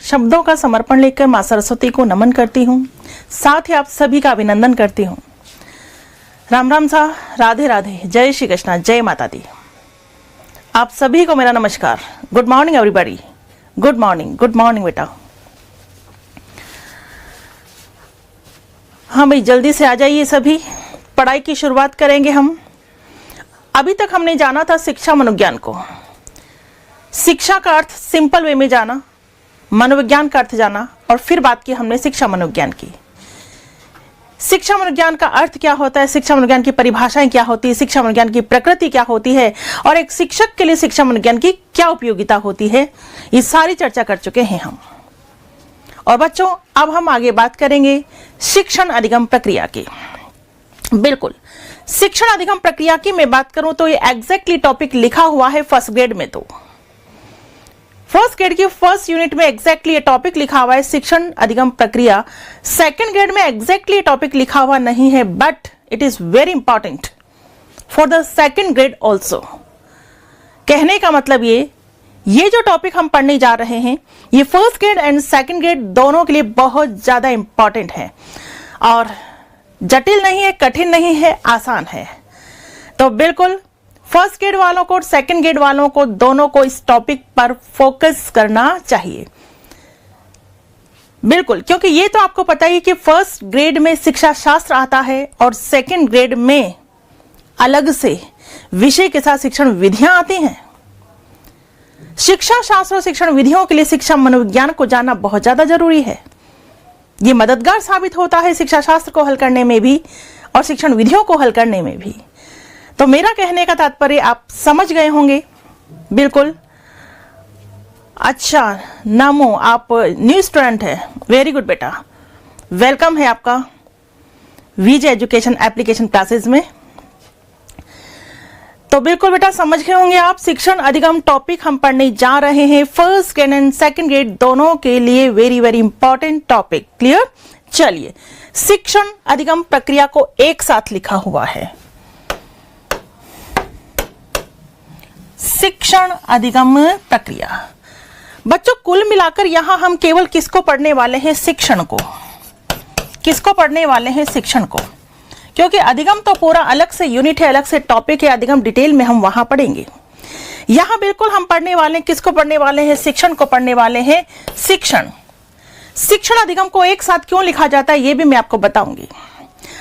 शब्दों का समर्पण लेकर मां सरस्वती को नमन करती हूँ। साथ ही आप सभी का अभिनंदन करती हूँ। राम राम सा, राधे राधे, जय श्री कृष्णा, जय माता दी। आप सभी को मेरा नमस्कार। Good morning everybody. Good morning बेटा। हाँ भाई, जल्दी से आ जाइए सभी। पढ़ाई की शुरुआत करेंगे हम। अभी तक हमने जाना था शिक्षा मनोविज्ञान को। शिक्षा का अर्थ सिंपल वे में जाना, मनोविज्ञान का अर्थ जाना, और फिर बात की हमने शिक्षा मनोविज्ञान की। शिक्षा मनोविज्ञान का अर्थ क्या होता है, शिक्षा मनोविज्ञान की परिभाषाएं क्या होती है, शिक्षा मनोविज्ञान की प्रकृति क्या होती है, और एक शिक्षक के लिए शिक्षा मनोविज्ञान की क्या उपयोगिता होती है, ये सारी चर्चा कर चुके हैं हम। और बच्चों, अब हम आगे बात करेंगे शिक्षण अधिगम प्रक्रिया की। बिल्कुल, शिक्षण अधिगम प्रक्रिया की मैं बात करूं तो ये एग्जैक्टली टॉपिक लिखा हुआ है फर्स्ट ग्रेड में। तो फर्स्ट ग्रेड की फर्स्ट यूनिट में एग्जैक्टली ये टॉपिक लिखा हुआ है शिक्षण अधिगम प्रक्रिया। सेकंड ग्रेड में एग्जैक्टली ये टॉपिक लिखा हुआ नहीं है, but it is very important for the second grade also. कहने का मतलब ये जो टॉपिक हम पढ़ने जा रहे हैं, ये first grade and second grade दोनों के लिए बहुत ज्यादा इंपॉर्टेंट है, और जटिल नहीं है, कठिन नहीं है, आसान है। तो बिल्कुल फर्स्ट ग्रेड वालों को और सेकंड ग्रेड वालों को दोनों को इस टॉपिक पर फोकस करना चाहिए। बिल्कुल, क्योंकि ये तो आपको पता ही कि फर्स्ट ग्रेड में शिक्षा शास्त्र आता है और सेकंड ग्रेड में अलग से विषय के साथ शिक्षण विधियां आती हैं। शिक्षा शास्त्र और शिक्षण विधियों के लिए शिक्षा मनोविज्ञान को जानना बहुत ज्यादा जरूरी है। ये मददगार साबित होता है शिक्षा शास्त्र को हल करने में भी और शिक्षण विधियों को हल करने में भी। तो मेरा कहने का तात्पर्य आप समझ गए होंगे। बिल्कुल। अच्छा नमो, आप न्यू स्टूडेंट है, वेरी गुड बेटा, वेलकम है आपका वीजे एजुकेशन एप्लीकेशन क्लासेस में। तो बिल्कुल बेटा समझ गए होंगे आप, शिक्षण अधिगम टॉपिक हम पढ़ने जा रहे हैं first grade and second grade दोनों के लिए very very important topic. Clear? चलिए, शिक्षण अधिगम प्रक्रिया को एक साथ लिखा हुआ है, शिक्षण अधिगम प्रक्रिया। बच्चों कुल मिलाकर यहां हम केवल किसको पढ़ने वाले हैं? शिक्षण को। किसको पढ़ने वाले हैं? शिक्षण को, क्योंकि अधिगम तो पूरा अलग से यूनिट है, अलग से टॉपिक है। अधिगम डिटेल में हम वहां पढ़ेंगे। यहां बिल्कुल हम पढ़ने वाले हैं, किसको पढ़ने वाले हैं? शिक्षण को पढ़ने वाले हैं। शिक्षण अधिगम को एक साथ क्यों लिखा जाता है ये भी मैं आपको बताऊंगी।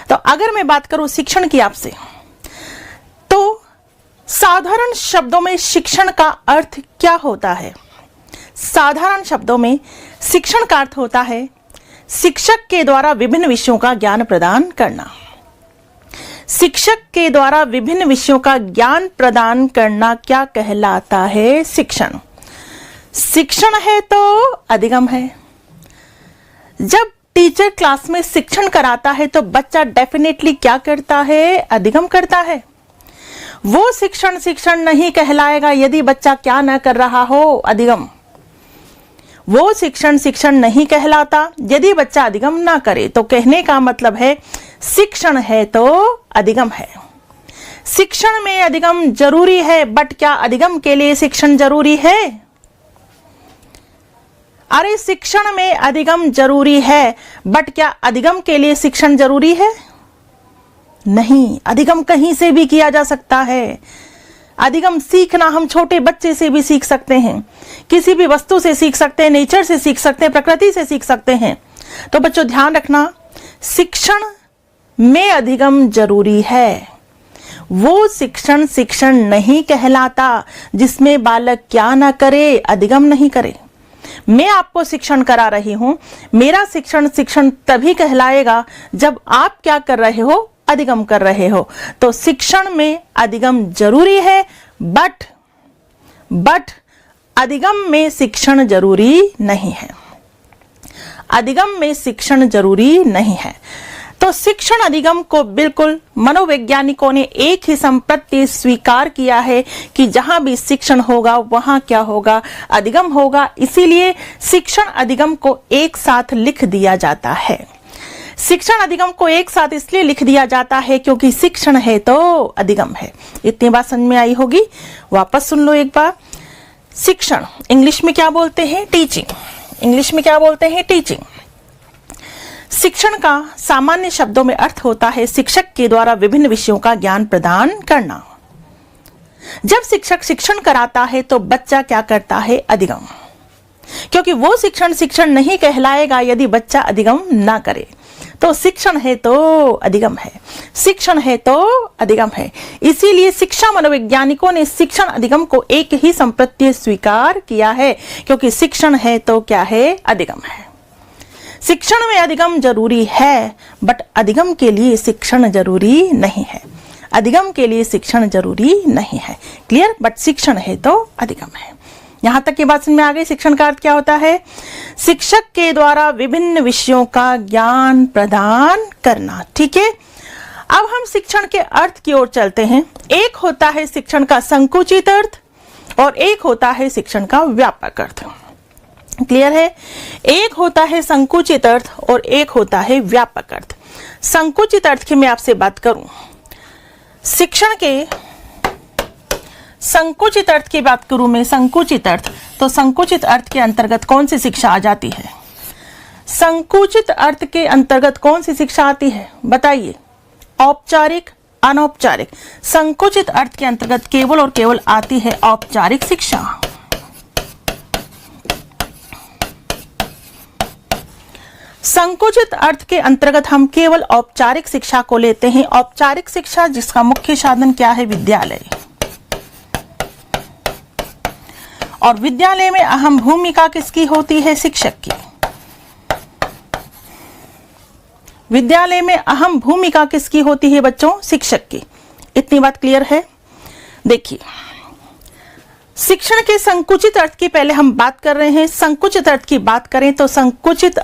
तो अगर मैं बात करूं शिक्षण की आपसे, तो साधारण शब्दों में शिक्षण का अर्थ क्या होता है? साधारण शब्दों में शिक्षण का अर्थ होता है शिक्षक के द्वारा विभिन्न विषयों का ज्ञान प्रदान करना। शिक्षक के द्वारा विभिन्न विषयों का ज्ञान प्रदान करना क्या कहलाता है? शिक्षण। शिक्षण है तो अधिगम है। जब टीचर क्लास में शिक्षण कराता है तो बच्चा डेफिनेटली क्या करता है? अधिगम करता है। वो शिक्षण नहीं कहलाएगा यदि बच्चा क्या न कर रहा हो? अधिगम। वो शिक्षण नहीं कहलाता यदि बच्चा अधिगम ना करे। तो कहने का मतलब है शिक्षण है तो अधिगम है। शिक्षण में अधिगम जरूरी है, बट क्या अधिगम के लिए शिक्षण जरूरी है? अरे शिक्षण में अधिगम जरूरी है, बट क्या अधिगम के लिए शिक्षण जरूरी है? नहीं, अधिगम कहीं से भी किया जा सकता है। अधिगम सीखना हम छोटे बच्चे से भी सीख सकते हैं, किसी भी वस्तु से सीख सकते हैं, नेचर से सीख सकते हैं, प्रकृति से सीख सकते हैं। तो बच्चों ध्यान रखना, शिक्षण में अधिगम जरूरी है। वो शिक्षण नहीं कहलाता जिसमें बालक क्या ना करे? अधिगम नहीं करे। मैं आपको शिक्षण करा रही हूं, मेरा शिक्षण तभी कहलाएगा जब आप क्या कर रहे हो? अधिगम कर रहे हो। तो शिक्षण में अधिगम जरूरी है, बट अधिगम में शिक्षण जरूरी नहीं है। अधिगम में शिक्षण जरूरी नहीं है। तो शिक्षण अधिगम को बिल्कुल मनोवैज्ञानिकों ने एक ही संप्रति स्वीकार किया है कि जहां भी शिक्षण होगा वहां क्या होगा? अधिगम होगा। इसीलिए शिक्षण अधिगम को एक साथ लिख दिया जाता है। शिक्षण अधिगम को एक साथ इसलिए लिख दिया जाता है क्योंकि शिक्षण है तो अधिगम है। इतनी बात समझ में आई होगी। वापस सुन लो एक बार। शिक्षण इंग्लिश में क्या बोलते हैं? टीचिंग। इंग्लिश में क्या बोलते हैं, टीचिंग। शिक्षण का सामान्य शब्दों में अर्थ होता है शिक्षक के द्वारा विभिन्न विषयों का ज्ञान प्रदान करना। जब शिक्षक शिक्षण कराता है तो बच्चा क्या करता है, अधिगम, क्योंकि वो शिक्षण नहीं कहलाएगा यदि बच्चा अधिगम ना करे। तो शिक्षण है तो अधिगम है, शिक्षण है तो अधिगम है। इसीलिए शिक्षा मनोवैज्ञानिकों ने शिक्षण अधिगम को एक ही संप्रत्यय स्वीकार किया है, क्योंकि शिक्षण है तो क्या है, अधिगम है। शिक्षण में अधिगम जरूरी है, बट अधिगम के लिए शिक्षण जरूरी नहीं है। अधिगम के लिए शिक्षण जरूरी नहीं है, क्लियर। बट शिक्षण है तो अधिगम है। यहां तक की बात समझ में आ गई। शिक्षण का अर्थ क्या होता है, शिक्षक के द्वारा विभिन्न विषयों का ज्ञान प्रदान करना। ठीक है, अब हम शिक्षण के अर्थ की ओर चलते हैं। एक होता है शिक्षण का संकुचित अर्थ और एक होता है शिक्षण का व्यापक अर्थ। क्लियर है, एक होता है संकुचित अर्थ और एक होता है व्यापक अर्थ। संकुचित अर्थ की मैं आपसे बात करूं, शिक्षण के संकुचित अर्थ की बात करूं मैं, संकुचित अर्थ, तो संकुचित अर्थ के अंतर्गत कौन सी शिक्षा आ जाती है, संकुचित अर्थ के अंतर्गत कौन सी शिक्षा आती है, बताइए। औपचारिक, अनौपचारिक। संकुचित अर्थ के अंतर्गत केवल और केवल आती है औपचारिक शिक्षा। संकुचित अर्थ के अंतर्गत हम केवल औपचारिक शिक्षा को लेते हैं। औपचारिक शिक्षा जिसका मुख्य साधन क्या है, विद्यालय। और विद्यालय में अहम भूमिका किसकी होती है, शिक्षक की। विद्यालय में अहम भूमिका किसकी होती है बच्चों, शिक्षक की। इतनी बात क्लियर है। देखिए, शिक्षण के संकुचित अर्थ की पहले हम बात कर रहे हैं। संकुचित अर्थ की बात करें तो संकुचित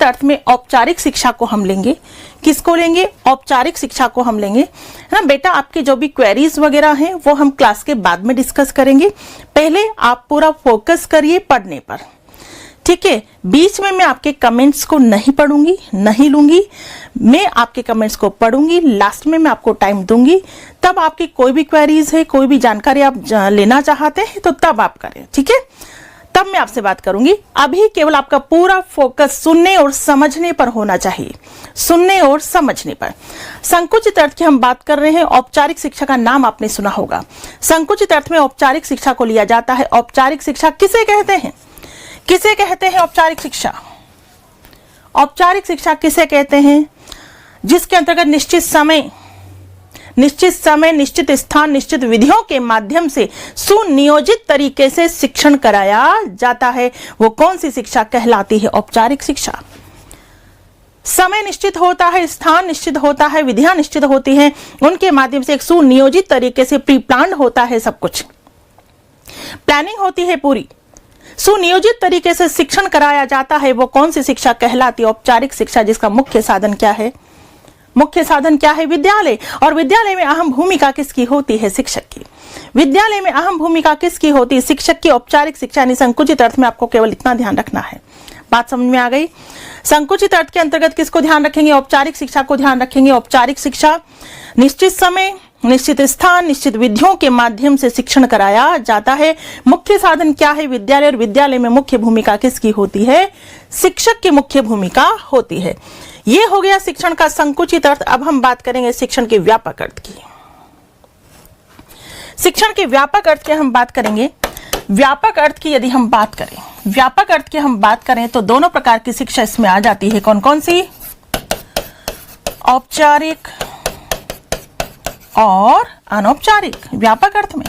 अर्थ में औपचारिक शिक्षा को हम लेंगे। किसको लेंगे, औपचारिक शिक्षा को हम लेंगे, है ना बेटा। आपके जो भी क्वेरीज वगैरह हैं वो हम क्लास के बाद में डिस्कस करेंगे। पहले आप पूरा फोकस करिए पढ़ने पर, ठीक है। बीच में मैं आपके कमेंट्स को नहीं पढ़ूंगी, नहीं लूंगी। मैं आपके कमेंट्स को पढ़ूंगी, लास्ट में मैं आपको टाइम दूंगी। तब आपकी कोई भी क्वेरीज है, कोई भी जानकारी आप लेना चाहते हैं तो तब आप करें, ठीक है। तब मैं आपसे बात करूंगी। अभी केवल आपका पूरा फोकस सुनने और समझने पर होना चाहिए, सुनने और समझने पर। संकुचित अर्थ की हम बात कर रहे हैं। औपचारिक शिक्षा का नाम आपने सुना होगा। संकुचित अर्थ में औपचारिक शिक्षा को लिया जाता है। औपचारिक शिक्षा किसे कहते हैं, किसे कहते हैं औपचारिक शिक्षा? औपचारिक शिक्षा किसे कहते हैं? जिसके अंतर्गत निश्चित समय, निश्चित स्थान, निश्चित विधियों के माध्यम से सुनियोजित तरीके से शिक्षण कराया जाता है। वो कौन सी शिक्षा कहलाती है? औपचारिक शिक्षा। समय निश्चित होता है, स्थान निश्चित होता है, विधियां निश्चित होती हैं, उनके माध्यम से एक सुनियोजित तरीके से प्री प्लान्ड होता है, सब कुछ प्लानिंग होती है पूरी। सुनियोजित तरीके से शिक्षण कराया जाता है, वो कौन सी शिक्षा कहलाती है? औपचारिक शिक्षा, जिसका मुख्य साधन क्या है? मुख्य साधन क्या है? विद्यालय। और विद्यालय में अहम भूमिका किसकी होती है? शिक्षक की। विद्यालय में अहम भूमिका किसकी होती है? शिक्षक की। औपचारिक शिक्षा यानी संकुचित अर्थ में आपको केवल इतना ध्यान रखना है। बात समझ में आ गई? संकुचित अर्थ के अंतर्गत किसको ध्यान रखेंगे? औपचारिक शिक्षा को ध्यान रखेंगे। औपचारिक शिक्षा निश्चित समय, निश्चित स्थान, निश्चित विधियों के माध्यम से शिक्षण कराया जाता है। मुख्य साधन क्या है? विद्यालय। और विद्यालय में मुख्य भूमिका किसकी होती है? शिक्षक की मुख्य भूमिका होती है। ये हो गया शिक्षण का संकुचित अर्थ। अब हम बात करेंगे शिक्षण के व्यापक अर्थ की। शिक्षण के व्यापक अर्थ की हम बात करेंगे। व्यापक अर्थ की यदि हम बात करें, व्यापक अर्थ की हम बात करें तो दोनों प्रकार की शिक्षा इसमें आ जाती है। कौन कौन सी? औपचारिक और अनौपचारिक। व्यापक अर्थ में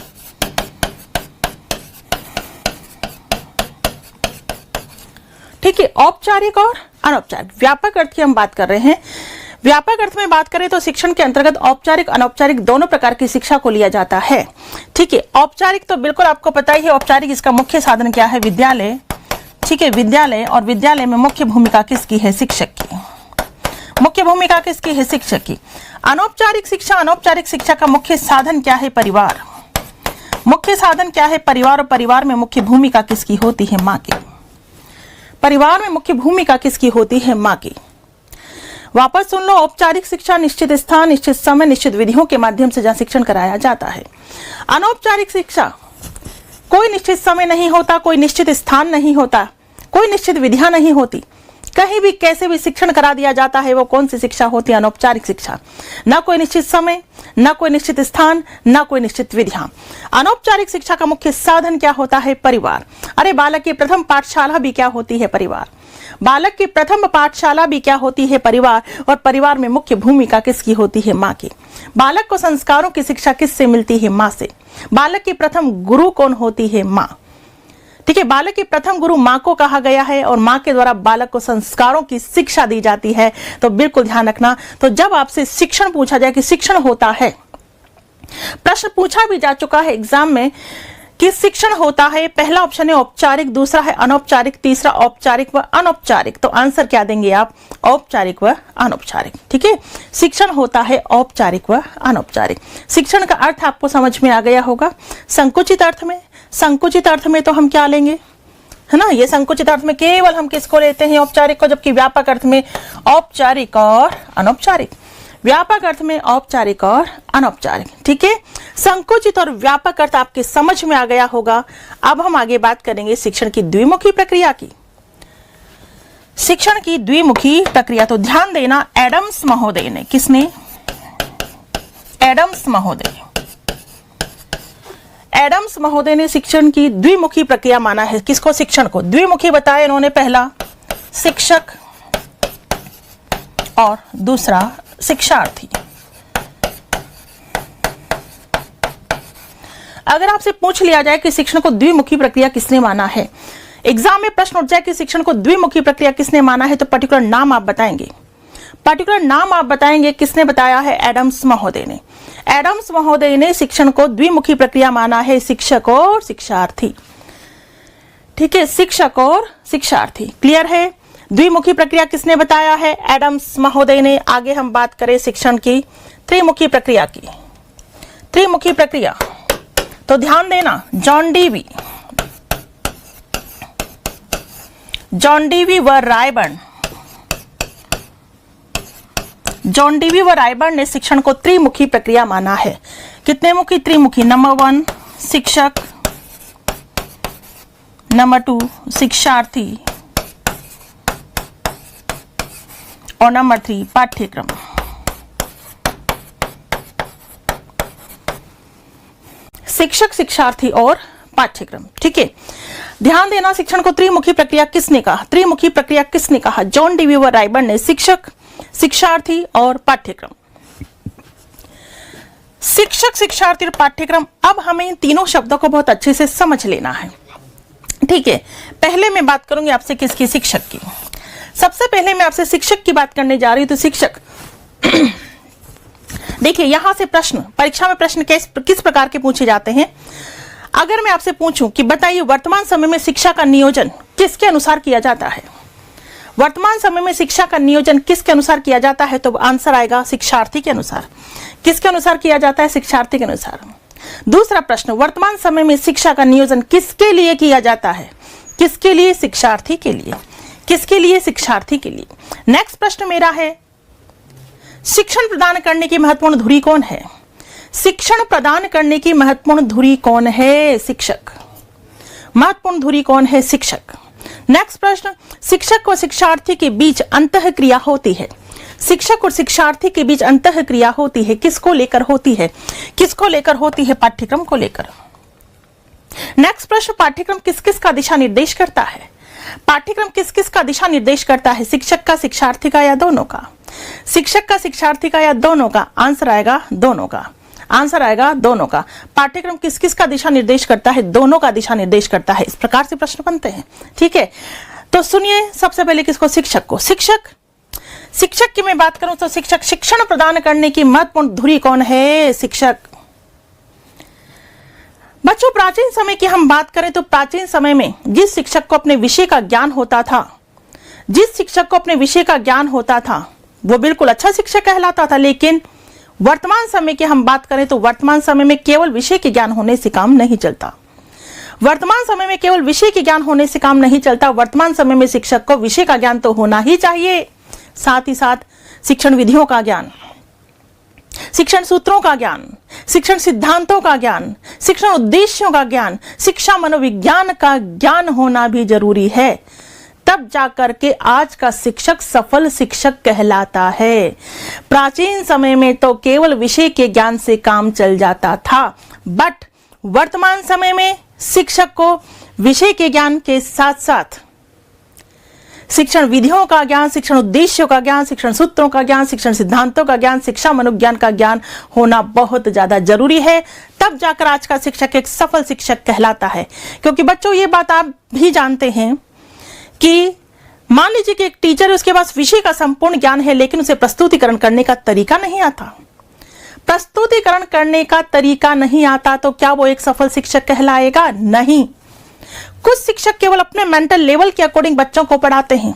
ठीक है, औपचारिक और अनौपचारिक। व्यापक अर्थ की हम बात कर रहे हैं। व्यापक अर्थ में बात करें तो शिक्षण के अंतर्गत औपचारिक अनौपचारिक दोनों प्रकार की शिक्षा को लिया जाता है। ठीक है, औपचारिक तो बिल्कुल आपको पता ही है। औपचारिक इसका मुख्य साधन क्या है? विद्यालय। ठीक है, विद्यालय। और विद्यालय में मुख्य भूमिका किसकी है? शिक्षक की। मुख्य भूमिका किसकी है? शिक्षक की। अनौपचारिक शिक्षा, अनौपचारिक शिक्षा का मुख्य साधन क्या है? परिवार। मुख्य साधन क्या है? परिवार। और परिवार में मुख्य भूमिका किसकी होती है? मां की। परिवार में मुख्य भूमिका किसकी होती है? मां की। वापस सुन लो, औपचारिक शिक्षा निश्चित स्थान, निश्चित समय, निश्चित विधियों के माध्यम से जहां शिक्षण कराया जाता है। अनौपचारिक शिक्षा कोई निश्चित समय नहीं होता, कोई निश्चित स्थान नहीं होता, कोई निश्चित विधियां नहीं होती, कहीं भी कैसे भी शिक्षण करा दिया जाता है। वो कौन सी शिक्षा होती है? अनौपचारिक शिक्षा। ना कोई निश्चित समय, ना कोई निश्चित स्थान, ना कोई निश्चित विधियां। अनौपचारिक शिक्षा का मुख्य साधन क्या होता है? परिवार। अरे बालक की प्रथम पाठशाला भी क्या होती है? परिवार। बालक की प्रथम पाठशाला भी क्या होती है? परिवार। और परिवार में मुख्य भूमिका किसकी होती है? माँ की। बालक को संस्कारों की शिक्षा किससे मिलती है? माँ से। बालक की प्रथम गुरु कौन होती है? माँ। ठीक है, बालक की प्रथम गुरु माँ को कहा गया है और माँ के द्वारा बालक को संस्कारों की शिक्षा दी जाती है। तो बिल्कुल ध्यान रखना। तो जब आपसे शिक्षण पूछा जाए कि शिक्षण होता है, प्रश्न पूछा भी जा चुका है एग्जाम में कि शिक्षण होता है, पहला ऑप्शन है औपचारिक, दूसरा है अनौपचारिक, तीसरा औपचारिक व अनौपचारिक। तो आंसर क्या देंगे आप? औपचारिक व अनौपचारिक। ठीक है, शिक्षण होता है औपचारिक व अनौपचारिक। शिक्षण का अर्थ आपको समझ में आ गया होगा। संकुचित अर्थ में, संकुचित अर्थ में तो हम क्या लेंगे, है ना, ये संकुचित अर्थ में केवल हम किसको लेते हैं? औपचारिक को, जबकि व्यापक अर्थ में औपचारिक और अनौपचारिक। व्यापक अर्थ में औपचारिक और अनौपचारिक। ठीक है, संकुचित और व्यापक अर्थ आपके समझ में आ गया होगा। अब हम आगे बात करेंगे शिक्षण की द्विमुखी प्रक्रिया की। शिक्षण की द्विमुखी प्रक्रिया, तो ध्यान देना, एडम्स महोदय ने, किसने? एडम्स महोदय। एडम्स महोदय ने शिक्षण की द्विमुखी प्रक्रिया माना है। किसको? शिक्षण को। द्विमुखी बताया इन्होंने, पहला शिक्षक और दूसरा शिक्षार्थी। अगर आपसे पूछ लिया जाए कि शिक्षण को द्विमुखी प्रक्रिया किसने माना है, एग्जाम में प्रश्न उठ जाए कि शिक्षण को द्विमुखी प्रक्रिया किसने माना है, तो पर्टिकुलर नाम आप बताएंगे। पर्टिकुलर नाम आप बताएंगे किसने बताया है? एडम्स महोदय ने। एडम्स महोदय ने शिक्षण को द्विमुखी प्रक्रिया माना है, शिक्षक और शिक्षार्थी। ठीक है, शिक्षक और शिक्षार्थी। क्लियर है? द्विमुखी प्रक्रिया किसने बताया है? एडम्स महोदय ने। आगे हम बात करें शिक्षण की त्रिमुखी प्रक्रिया की। त्रिमुखी प्रक्रिया, तो ध्यान देना, जॉन डीवी, जॉन डीवी व रायबर्न, जॉन डीवी व रायबर्न ने शिक्षण को त्रिमुखी प्रक्रिया माना है। कितने मुखी? त्रिमुखी। नंबर 1 शिक्षक, नंबर 2 शिक्षार्थी और नंबर 3 पाठ्यक्रम। शिक्षक, शिक्षार्थी और पाठ्यक्रम। ठीक है, ध्यान देना, शिक्षण को त्रिमुखी प्रक्रिया किसने कहा? त्रिमुखी प्रक्रिया किसने कहा? जॉन डीवी व रायबर्न ने। शिक्षक, शिक्षार्थी और पाठ्यक्रम। शिक्षक, शिक्षार्थी और पाठ्यक्रम। अब हमें इन तीनों शब्दों को बहुत अच्छे से समझ लेना है। ठीक है, पहले मैं बात करूंगी आपसे किसकी? शिक्षक की। सबसे पहले मैं आपसे शिक्षक की बात करने जा रही हूं। तो शिक्षक देखिए, यहां से प्रश्न, परीक्षा में प्रश्न किस प्रकार के पूछे जाते हैं। अगर मैं आपसे पूछूं कि बताइए वर्तमान समय में शिक्षा का नियोजन किसके अनुसार किया जाता है, वर्तमान समय में शिक्षा का नियोजन किसके अनुसार किया जाता है, तो आंसर आएगा शिक्षार्थी के अनुसार। किसके अनुसार किया जाता है? शिक्षार्थी के अनुसार। दूसरा प्रश्न, वर्तमान समय में शिक्षा का नियोजन किसके लिए किया जाता है? किसके लिए? शिक्षार्थी के लिए। किसके लिए? शिक्षार्थी के लिए। नेक्स्ट प्रश्न मेरा है, शिक्षण प्रदान करने की महत्वपूर्ण धुरी कौन है? शिक्षण प्रदान करने की महत्वपूर्ण धुरी कौन है? शिक्षक। महत्वपूर्ण धुरी कौन है? शिक्षक। नेक्स्ट प्रश्न, शिक्षक और शिक्षार्थी के बीच अंतःक्रिया होती है। शिक्षक और शिक्षार्थी के बीच अंतःक्रिया होती है, किसको लेकर होती है? किसको लेकर होती है? पाठ्यक्रम को लेकर। नेक्स्ट प्रश्न, पाठ्यक्रम किस किस का दिशा निर्देश करता है? पाठ्यक्रम किस किस का दिशा निर्देश करता है? शिक्षक का, शिक्षार्थी का या दोनों का? शिक्षक का, शिक्षार्थी का या दोनों का? आंसर आएगा दोनों का। आंसर आएगा दोनों का। पाठ्यक्रम किस किस का दिशा निर्देश करता है? दोनों का दिशा निर्देश करता है। इस प्रकार से प्रश्न बनते हैं। ठीक है, तो सुनिए, सबसे पहले किसको? शिक्षक को। शिक्षक, शिक्षक की मैं बात करूं तो शिक्षक, शिक्षण प्रदान करने की महत्वपूर्ण धुरी कौन है? शिक्षक। बच्चों, प्राचीन समय की हम बात करें तो प्राचीन समय में जिस शिक्षक को अपने विषय का ज्ञान होता था, जिस शिक्षक को अपने विषय का ज्ञान होता था, वो बिल्कुल अच्छा शिक्षक कहलाता था। लेकिन वर्तमान समय की हम बात करें तो वर्तमान समय में केवल विषय के ज्ञान होने से काम नहीं चलता। वर्तमान समय में केवल विषय के ज्ञान होने से काम नहीं चलता। वर्तमान समय में शिक्षक को विषय का ज्ञान तो होना ही चाहिए, साथ ही साथ शिक्षण विधियों का ज्ञान, शिक्षण सूत्रों का ज्ञान, शिक्षण सिद्धांतों का ज्ञान, शिक्षण उद्देश्यों का ज्ञान, शिक्षा मनोविज्ञान का ज्ञान होना भी जरूरी है। तब जाकर के आज का शिक्षक सफल शिक्षक कहलाता है। प्राचीन समय में तो केवल विषय के ज्ञान से काम चल जाता था, बट वर्तमान समय में शिक्षक को विषय के ज्ञान के साथ साथ शिक्षण विधियों का ज्ञान, शिक्षण उद्देश्यों का ज्ञान, शिक्षण सूत्रों का ज्ञान, शिक्षण सिद्धांतों का ज्ञान, शिक्षा मनोविज्ञान का ज्ञान होना बहुत ज्यादा जरूरी है। तब जाकर आज का शिक्षक एक सफल शिक्षक कहलाता है। क्योंकि बच्चों ये बात आप भी जानते हैं कि मान लीजिए कि एक टीचर है, उसके पास विषय का संपूर्ण ज्ञान है, लेकिन उसे प्रस्तुतिकरण करने का तरीका नहीं आता। प्रस्तुतिकरण करने का तरीका नहीं आता तो क्या वो एक सफल शिक्षक कहलाएगा? नहीं। कुछ शिक्षक केवल अपने मेंटल लेवल के अकॉर्डिंग बच्चों को पढ़ाते हैं,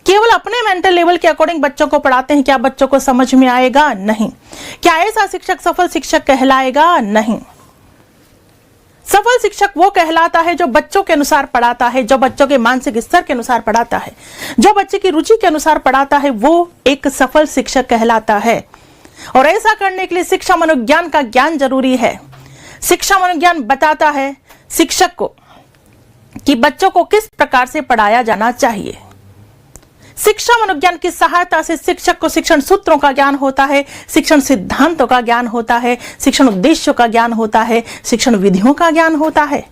केवल अपने मेंटल लेवल के अकॉर्डिंग बच्चों को पढ़ाते हैं। क्या बच्चों को समझ में आएगा? नहीं। क्या ऐसा शिक्षक सफल शिक्षक कहलाएगा? नहीं। सफल शिक्षक वो कहलाता है जो बच्चों के अनुसार पढ़ाता है, जो बच्चों के मानसिक स्तर के अनुसार पढ़ाता है, जो बच्चे की रुचि के अनुसार पढ़ाता है, वो एक सफल शिक्षक कहलाता है। और ऐसा करने के लिए शिक्षा मनोविज्ञान का ज्ञान जरूरी है। शिक्षा मनोविज्ञान बताता है शिक्षक को कि बच्चों को किस प्रकार से पढ़ाया जाना चाहिए। शिक्षा मनोविज्ञान की सहायता से शिक्षक को शिक्षण सूत्रों का ज्ञान होता है, शिक्षण सिद्धांतों का ज्ञान होता है, शिक्षण उद्देश्यों का ज्ञान होता है, शिक्षण विधियों का ज्ञान होता है।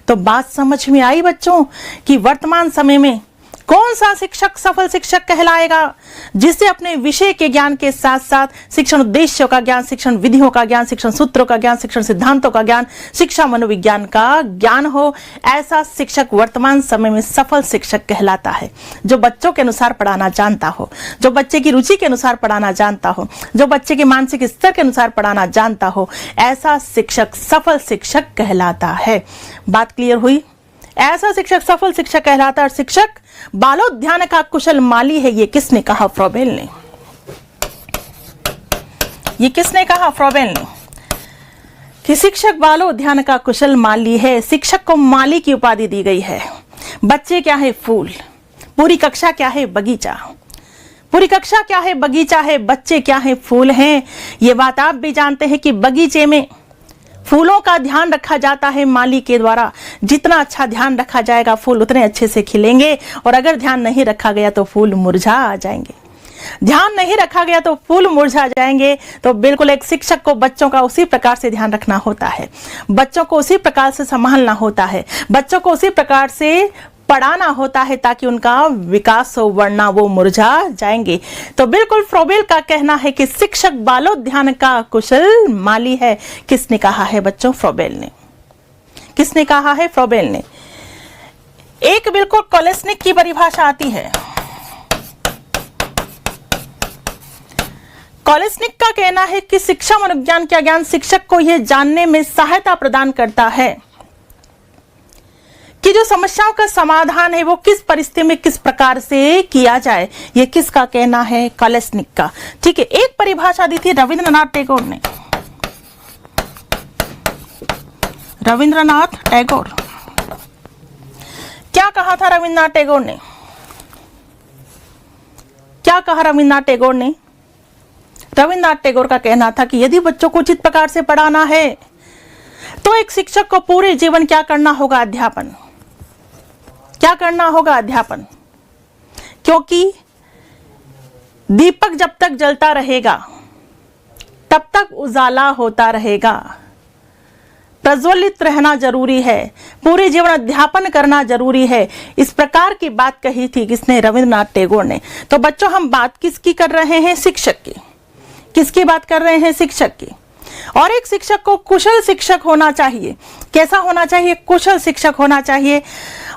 तो बात समझ में आई बच्चों कि वर्तमान समय में कौन सा शिक्षक सफल शिक्षक कहलाएगा? जिससे अपने विषय के ज्ञान के साथ साथ शिक्षण उद्देश्यों का ज्ञान, शिक्षण विधियों का ज्ञान, शिक्षण सूत्रों का ज्ञान, शिक्षण सिद्धांतों का ज्ञान, शिक्षा मनोविज्ञान का ज्ञान हो। ऐसा शिक्षक वर्तमान समय में सफल शिक्षक कहलाता है, जो बच्चों के अनुसार पढ़ाना जानता हो, जो बच्चे की रुचि के अनुसार पढ़ाना जानता हो, जो बच्चे के मानसिक स्तर के अनुसार पढ़ाना जानता हो। ऐसा शिक्षक सफल शिक्षक कहलाता है। बात क्लियर हुई? ऐसा शिक्षक सफल शिक्षक कहलाता है। और शिक्षक बालोद्यान का कुशल माली है, ये किसने कहा? फ्रॉबेल ने। ये किसने कहा? फ्रॉबेल ने। कि शिक्षक बालोद्यान का कुशल माली है। शिक्षक को माली की उपाधि दी गई है। बच्चे क्या है? फूल। पूरी कक्षा क्या है? बगीचा। पूरी कक्षा क्या है? बगीचा है। बच्चे क्या है? फूल हैं। ये बात आप भी जानते हैं कि बगीचे में फूलों का ध्यान रखा जाता है माली के द्वारा। जितना अच्छा ध्यान रखा जाएगा फूल उतने अच्छे से खिलेंगे, और अगर ध्यान नहीं रखा गया तो फूल मुरझा जाएंगे। ध्यान नहीं रखा गया तो फूल मुरझा जाएंगे। तो बिल्कुल एक शिक्षक को बच्चों का उसी प्रकार से ध्यान रखना होता है, बच्चों को उसी प्रकार से संभालना होता है, बच्चों को उसी प्रकार से पढ़ाना होता है ताकि उनका विकास हो, वरना वो मुरझा जाएंगे। तो बिल्कुल फ्रॉबेल का कहना है कि शिक्षक बालोद्यान का कुशल माली है। किसने कहा है बच्चों? फ्रॉबेल ने। किसने कहा है? फ्रॉबेल ने। एक बिल्कुल कोलेस्निक की परिभाषा आती है। कोलेस्निक का कहना है कि शिक्षा मनोविज्ञान का ज्ञान शिक्षक को यह जानने में सहायता प्रदान करता है कि जो समस्याओं का समाधान है वो किस परिस्थिति में किस प्रकार से किया जाए। ये किसका कहना है? कोलेस्निक का। ठीक है। एक परिभाषा दी थी रविंद्रनाथ टैगोर ने। रविंद्रनाथ टैगोर। क्या कहा था रविंद्रनाथ टैगोर ने? क्या कहा रविंद्रनाथ टैगोर ने? रविंद्रनाथ टैगोर का कहना था कि यदि बच्चों को उचित प्रकार से पढ़ाना है तो एक शिक्षक को पूरे जीवन क्या करना होगा? अध्यापन। क्या करना होगा? अध्यापन। क्योंकि दीपक जब तक जलता रहेगा तब तक उजाला होता रहेगा। प्रज्वलित रहना जरूरी है, पूरे जीवन अध्यापन करना जरूरी है। इस प्रकार की बात कही थी किसने? रविंद्रनाथ टैगोर ने। तो बच्चों हम बात किसकी कर रहे हैं? शिक्षक की। किसकी बात कर रहे हैं? शिक्षक की। और एक शिक्षक को कुशल शिक्षक होना चाहिए। कैसा होना चाहिए? कुशल शिक्षक होना चाहिए।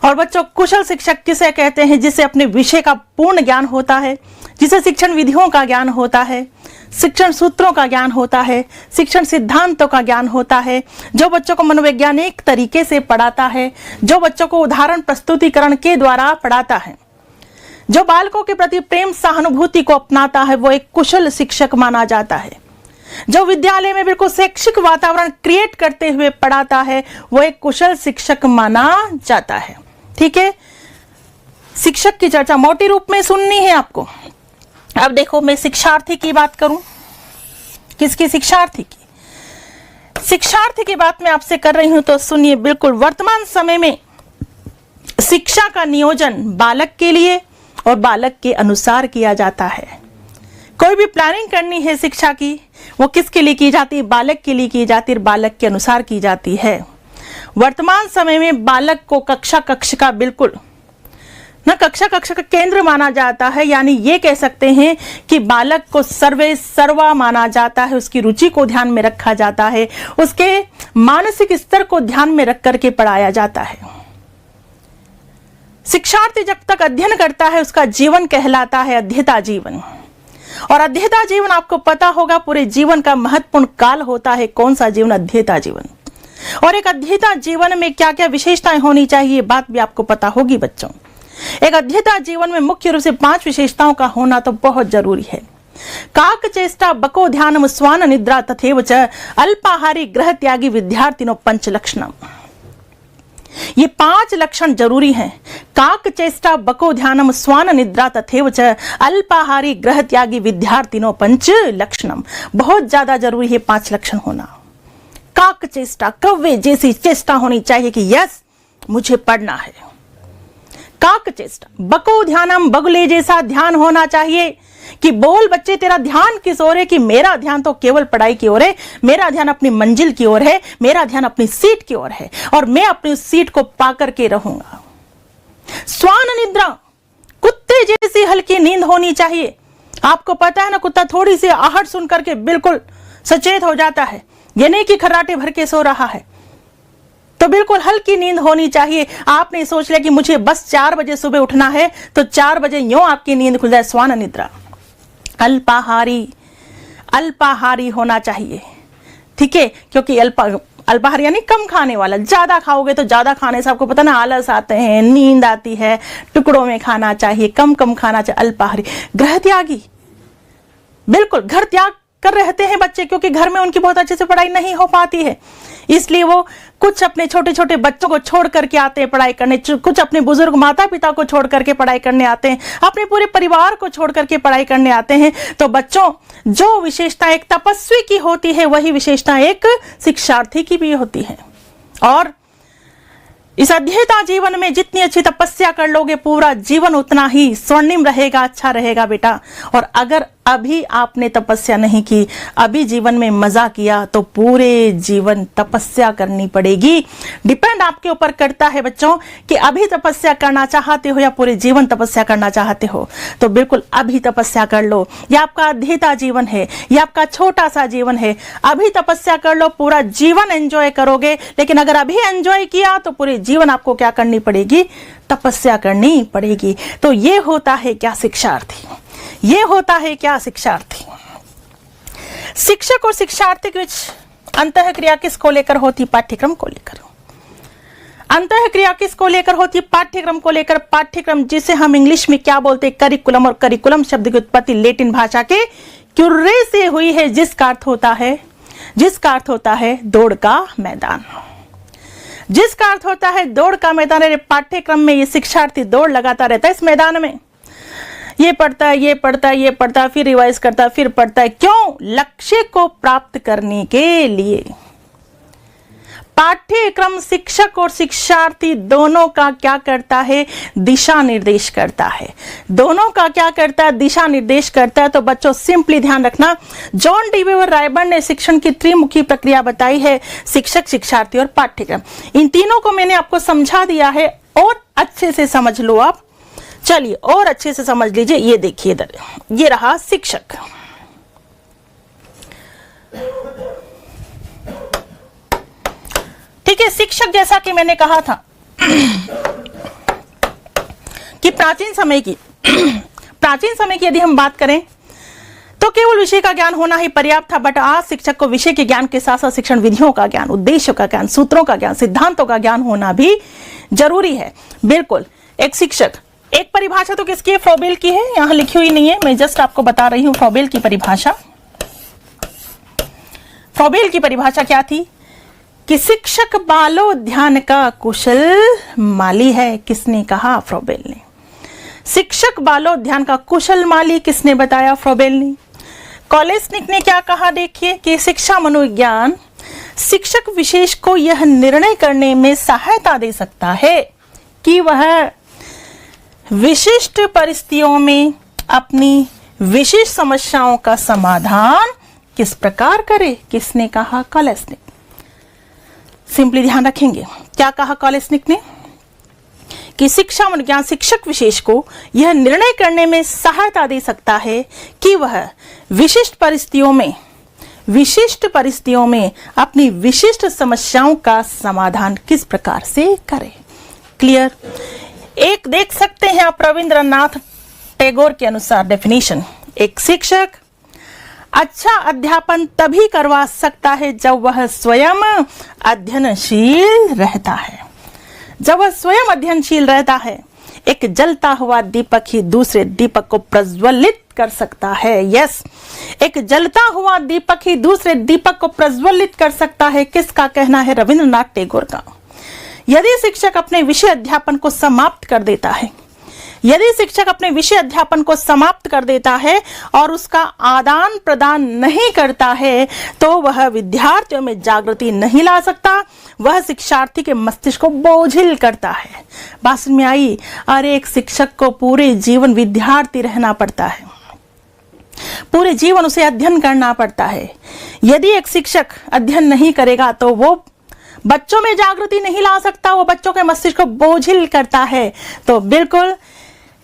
और बच्चों कुशल शिक्षक किसे कहते हैं? जिसे अपने विषय का पूर्ण ज्ञान होता है, जिसे शिक्षण विधियों का ज्ञान होता है, शिक्षण सूत्रों का ज्ञान होता है, शिक्षण सिद्धांतों का ज्ञान होता है, जो बच्चों को मनोवैज्ञानिक तरीके से पढ़ाता है, जो बच्चों को उदाहरण प्रस्तुतिकरण के द्वारा पढ़ाता है, जो बालकों के प्रति प्रेम सहानुभूति को अपनाता है, वो एक कुशल शिक्षक माना जाता है। जो विद्यालय में बिल्कुल शैक्षिक वातावरण क्रिएट करते हुए पढ़ाता है, वो एक कुशल शिक्षक माना जाता है। ठीक है। शिक्षक की चर्चा मोटी रूप में सुननी है आपको। अब देखो मैं शिक्षार्थी की बात करूं, किसकी? शिक्षार्थी की। शिक्षार्थी की बात मैं आपसे कर रही हूं तो सुनिए बिल्कुल। वर्तमान समय में शिक्षा का नियोजन बालक के लिए और बालक के अनुसार किया जाता है। कोई भी प्लानिंग करनी है शिक्षा की, वो किसके लिए की जाती है? बालक के लिए की जाती है, बालक के अनुसार की जाती है। वर्तमान समय में बालक को कक्षा का बिल्कुल कक्षा का केंद्र माना जाता है। यानी ये कह सकते हैं कि बालक को सर्वे सर्वा माना जाता है। उसकी रुचि को ध्यान में रखा जाता है, उसके मानसिक स्तर को ध्यान में रख करके पढ़ाया जाता है। शिक्षार्थी जब तक अध्ययन करता है उसका जीवन कहलाता है अध्येता जीवन। और अध्येता जीवन आपको पता होगा पूरे जीवन का महत्वपूर्ण काल होता है। कौन सा जीवन? अध्येता जीवन। और एक अध्येता जीवन में क्या क्या विशेषताएं होनी चाहिए, बात भी आपको पता होगी बच्चों। एक अध्येता जीवन में मुख्य रूप से 5 विशेषताओं का होना तो बहुत जरूरी है। काक चेष्टा बको ध्यानम स्वान निद्रा तथैव च अल्पाहारी ग्रह त्यागी विद्यार्थिनो पंच लक्षणम। ये 5 लक्षण जरूरी हैं। काक चेष्टा बको ध्यानम स्वान निद्रा तथैव च अल्पाहारी ग्रह त्यागी विद्यार्थिनो पंच लक्षणम। बहुत ज्यादा जरूरी है 5 लक्षण होना। काक चेष्टा, कव्वे जैसी चेष्टा होनी चाहिए कि यस मुझे पढ़ना है। काक चेष्टा। बको ध्यानम, बगुले जैसा ध्यान होना चाहिए कि बोल बच्चे तेरा ध्यान किस ओर है? कि मेरा ध्यान तो केवल पढ़ाई की ओर है, मेरा ध्यान अपनी मंजिल की ओर है, मेरा ध्यान अपनी सीट की ओर है और मैं अपनी सीट को पाकर के रहूंगा। स्वान निद्रा, कुत्ते जैसी हल्की नींद होनी चाहिए। आपको पता है ना, कुत्ता थोड़ी सी आहट सुन करके बिल्कुल सचेत हो जाता है। ये नहीं कि खर्राटे भर के सो रहा है। तो बिल्कुल हल्की नींद होनी चाहिए। आपने सोच लिया कि मुझे बस 4 बजे सुबह उठना है तो 4 बजे यूं आपकी नींद खुल जाए। स्वान निद्रा। अल्पाहारी होना चाहिए, ठीक है, क्योंकि अल्पाहारी यानी कम खाने वाला। ज्यादा खाओगे तो ज्यादा खाने से आपको पता ना आलस आते हैं, नींद आती है। टुकड़ों में खाना चाहिए, कम कम खाना चाहिए। अल्पाहारी। ग्रह त्यागी, बिल्कुल घर त्याग कर रहते हैं बच्चे क्योंकि घर में उनकी बहुत अच्छे से पढ़ाई नहीं हो पाती है, इसलिए वो कुछ अपने छोटे छोटे बच्चों को छोड़ करके आते हैं पढ़ाई करने, कुछ अपने बुजुर्ग माता पिता को छोड़ करके पढ़ाई करने आते हैं, अपने पूरे परिवार को छोड़ करके पढ़ाई करने आते हैं। तो बच्चों, जो विशेषता एक तपस्वी की होती है वही विशेषता एक शिक्षार्थी की भी होती है। और इस अध्येता जीवन में जितनी अच्छी तपस्या कर लोगे पूरा जीवन उतना ही स्वर्णिम रहेगा, अच्छा रहेगा बेटा। और अगर अभी आपने तपस्या नहीं की, अभी जीवन में मजा किया, तो पूरे जीवन तपस्या करनी पड़ेगी। डिपेंड आपके ऊपर करता है बच्चों कि अभी तपस्या करना चाहते हो या पूरे जीवन तपस्या करना चाहते हो। तो बिल्कुल अभी तपस्या कर लो। यह आपका अध्येता जीवन है, यह आपका छोटा सा जीवन है। अभी तपस्या कर लो, पूरा जीवन एंजॉय करोगे। लेकिन अगर अभी एंजॉय किया तो पूरे जीवन आपको क्या करनी पड़ेगी? तपस्या करनी पड़ेगी। तो ये होता है क्या? शिक्षार्थी। ये होता है क्या? शिक्षार्थी। शिक्षक और शिक्षार्थी के बीच अंतःक्रिया किसको लेकर होती? पाठ्यक्रम को लेकर। अंतःक्रिया किसको लेकर होती? पाठ्यक्रम को लेकर। पाठ्यक्रम जिसे हम इंग्लिश में क्या बोलते हैं? करिकुलम। और करिकुलम शब्द की उत्पत्ति लेटिन भाषा के क्यूर्रे से हुई है, जिसका अर्थ होता है दौड़ का मैदान। जिसका अर्थ होता है दौड़ का मैदान। पाठ्यक्रम में ये शिक्षार्थी दौड़ लगाता रहता है इस मैदान में। ये पढ़ता है, ये पढ़ता है, ये पढ़ता है, फिर रिवाइज करता है, फिर पढ़ता है। क्यों? लक्ष्य को प्राप्त करने के लिए। पाठ्यक्रम शिक्षक और शिक्षार्थी दोनों का क्या करता है? दिशा निर्देश करता है। दोनों का क्या करता है? दिशा निर्देश करता है। तो बच्चों सिंपली ध्यान रखना, जॉन डी वीवर रायबर्न ने शिक्षण की त्रिमुखी प्रक्रिया बताई है, शिक्षक, शिक्षार्थी और पाठ्यक्रम। इन तीनों को मैंने आपको समझा दिया है और अच्छे से समझ लो आप। चलिए और अच्छे से समझ लीजिए। ये देखिए इधर, ये रहा शिक्षक। ठीक है, शिक्षक जैसा कि मैंने कहा था कि प्राचीन समय की यदि हम बात करें तो केवल विषय का ज्ञान होना ही पर्याप्त था। बट आज शिक्षक को विषय के ज्ञान के साथ साथ शिक्षण विधियों का ज्ञान, उद्देश्यों का ज्ञान, सूत्रों का ज्ञान, सिद्धांतों का ज्ञान होना भी जरूरी है। बिल्कुल। एक शिक्षक, एक परिभाषा तो किसकी है? फ्रोबेल की है। यहां लिखी हुई नहीं है, मैं जस्ट आपको बता रही हूं फ्रोबेल की परिभाषा। फ्रोबेल की परिभाषा क्या थी? कि शिक्षक बालोद्यान का कुशल माली है। किसने कहा? फ्रोबेल ने। शिक्षक बालोद्यान का कुशल माली किसने बताया? फ्रोबेल ने। कॉलेस्निक ने क्या कहा, देखिए कि शिक्षा मनोविज्ञान शिक्षक विशेष को यह निर्णय करने में सहायता दे सकता है कि वह विशिष्ट परिस्थितियों में अपनी विशिष्ट समस्याओं का समाधान किस प्रकार करे। किसने कहा, कॉलेस्निक। सिंपली ध्यान रखेंगे, क्या कहा कॉलेस्निक ने कि शिक्षा मनोविज्ञान शिक्षक विशेष को यह निर्णय करने में सहायता दे सकता है कि वह विशिष्ट परिस्थितियों में अपनी विशिष्ट समस्याओं का समाधान किस प्रकार से करे। क्लियर। एक देख सकते हैं आप रविंद्रनाथ टैगोर के अनुसार डेफिनेशन, एक शिक्षक अच्छा अध्यापन तभी करवा सकता है जब वह स्वयं अध्ययनशील रहता है। जब वह स्वयं अध्ययनशील रहता है। एक जलता हुआ दीपक ही दूसरे दीपक को प्रज्वलित कर सकता है। यस, एक जलता हुआ दीपक ही दूसरे दीपक को प्रज्वलित कर सकता है। किसका कहना है, रविंद्रनाथ टैगोर का। यदि शिक्षक अपने विषय अध्यापन को समाप्त कर देता है, यदि शिक्षक अपने विषय अध्यापन को समाप्त कर देता है और उसका आदान प्रदान नहीं करता है तो वह विद्यार्थियों में जागृति नहीं ला सकता, वह शिक्षार्थी के मस्तिष्क को बोझिल करता है। बात समझ में आई। अरे एक शिक्षक को पूरे जीवन विद्यार्थी रहना पड़ता है, पूरे जीवन उसे अध्ययन करना पड़ता है। यदि एक शिक्षक अध्ययन नहीं करेगा तो वो बच्चों में जागृति नहीं ला सकता, वो बच्चों के मस्तिष्क को बोझिल करता है। तो बिल्कुल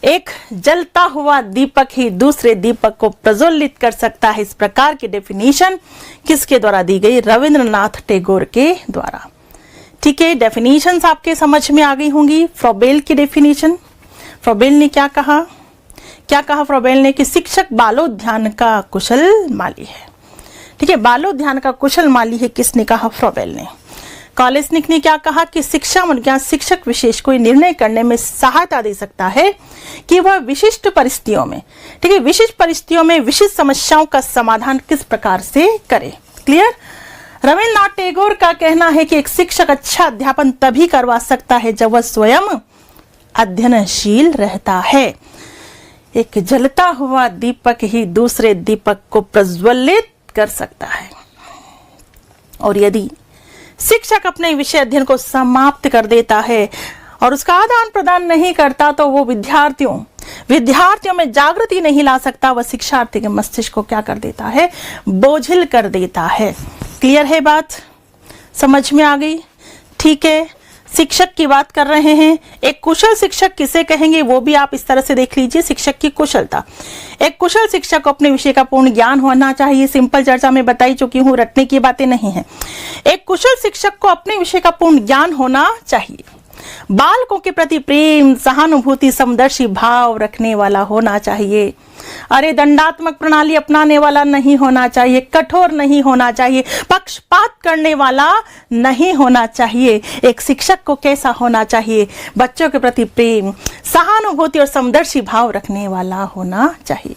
एक जलता हुआ दीपक ही दूसरे दीपक को प्रज्वलित कर सकता है। इस प्रकार की डेफिनेशन किसके द्वारा दी गई, रविंद्रनाथ टैगोर के द्वारा। ठीक है, डेफिनेशंस आपके समझ में आ गई होंगी। फ्रॉबेल की डेफिनेशन, फ्रॉबेल ने क्या कहा फ्रॉबेल ने कि शिक्षक बालोद्यान का कुशल माली है। ठीक है, बालोद्यान का कुशल माली है। किसने कहा, फ्रॉबेल ने। कॉलेस्निक ने क्या कहा कि शिक्षा मनोविज्ञान शिक्षक विशेष को निर्णय करने में सहायता दे सकता है कि वह विशिष्ट परिस्थितियों में, ठीक है, विशिष्ट परिस्थितियों में विशिष्ट समस्याओं का समाधान किस प्रकार से करे। क्लियर। रविंद्रनाथ टैगोर का कहना है कि एक शिक्षक अच्छा अध्यापन तभी करवा सकता है जब वह स्वयं अध्ययनशील रहता है। एक जलता हुआ दीपक ही दूसरे दीपक को प्रज्वलित कर सकता है। और यदि शिक्षक अपने विषय अध्ययन को समाप्त कर देता है और उसका आदान प्रदान नहीं करता तो वो विद्यार्थियों में जागृति नहीं ला सकता, वह शिक्षार्थी के मस्तिष्क को क्या कर देता है, बोझिल कर देता है। क्लियर है बात, समझ में आ गई। ठीक है, शिक्षक की बात कर रहे हैं। एक कुशल शिक्षक किसे कहेंगे वो भी आप इस तरह से देख लीजिए। शिक्षक की कुशलता, एक कुशल शिक्षक को अपने विषय का पूर्ण ज्ञान होना चाहिए। सिंपल चर्चा में बताई चुकी हूँ, रटने की बातें नहीं है। एक कुशल शिक्षक को अपने विषय का पूर्ण ज्ञान होना चाहिए। बालकों के प्रति प्रेम, सहानुभूति, समदर्शी भाव रखने वाला होना चाहिए। अरे दंडात्मक प्रणाली अपनाने वाला नहीं होना चाहिए, कठोर नहीं होना चाहिए, पक्षपात करने वाला नहीं होना चाहिए। एक शिक्षक को कैसा होना चाहिए, बच्चों के प्रति प्रेम, सहानुभूति और समदर्शी भाव रखने वाला होना चाहिए।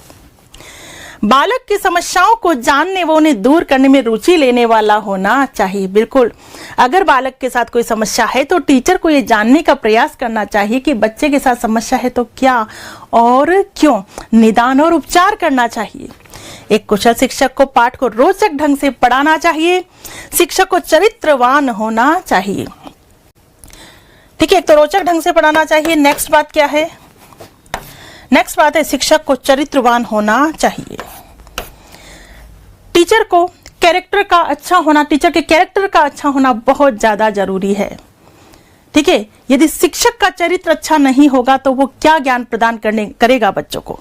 बालक की समस्याओं को जानने व उन्हें दूर करने में रुचि लेने वाला होना चाहिए। बिल्कुल, अगर बालक के साथ कोई समस्या है तो टीचर को ये जानने का प्रयास करना चाहिए कि बच्चे के साथ समस्या है तो क्या और क्यों, निदान और उपचार करना चाहिए। एक कुशल शिक्षक को पाठ को रोचक ढंग से पढ़ाना चाहिए। शिक्षक को चरित्रवान होना चाहिए। ठीक है, एक तो रोचक ढंग से पढ़ाना चाहिए। नेक्स्ट बात क्या है, नेक्स्ट बात है शिक्षक को चरित्रवान होना चाहिए। टीचर को कैरेक्टर का अच्छा होना, टीचर के कैरेक्टर का अच्छा होना बहुत ज्यादा जरूरी है। ठीक है, यदि शिक्षक का चरित्र अच्छा नहीं होगा तो वो क्या ज्ञान प्रदान करेगा बच्चों को।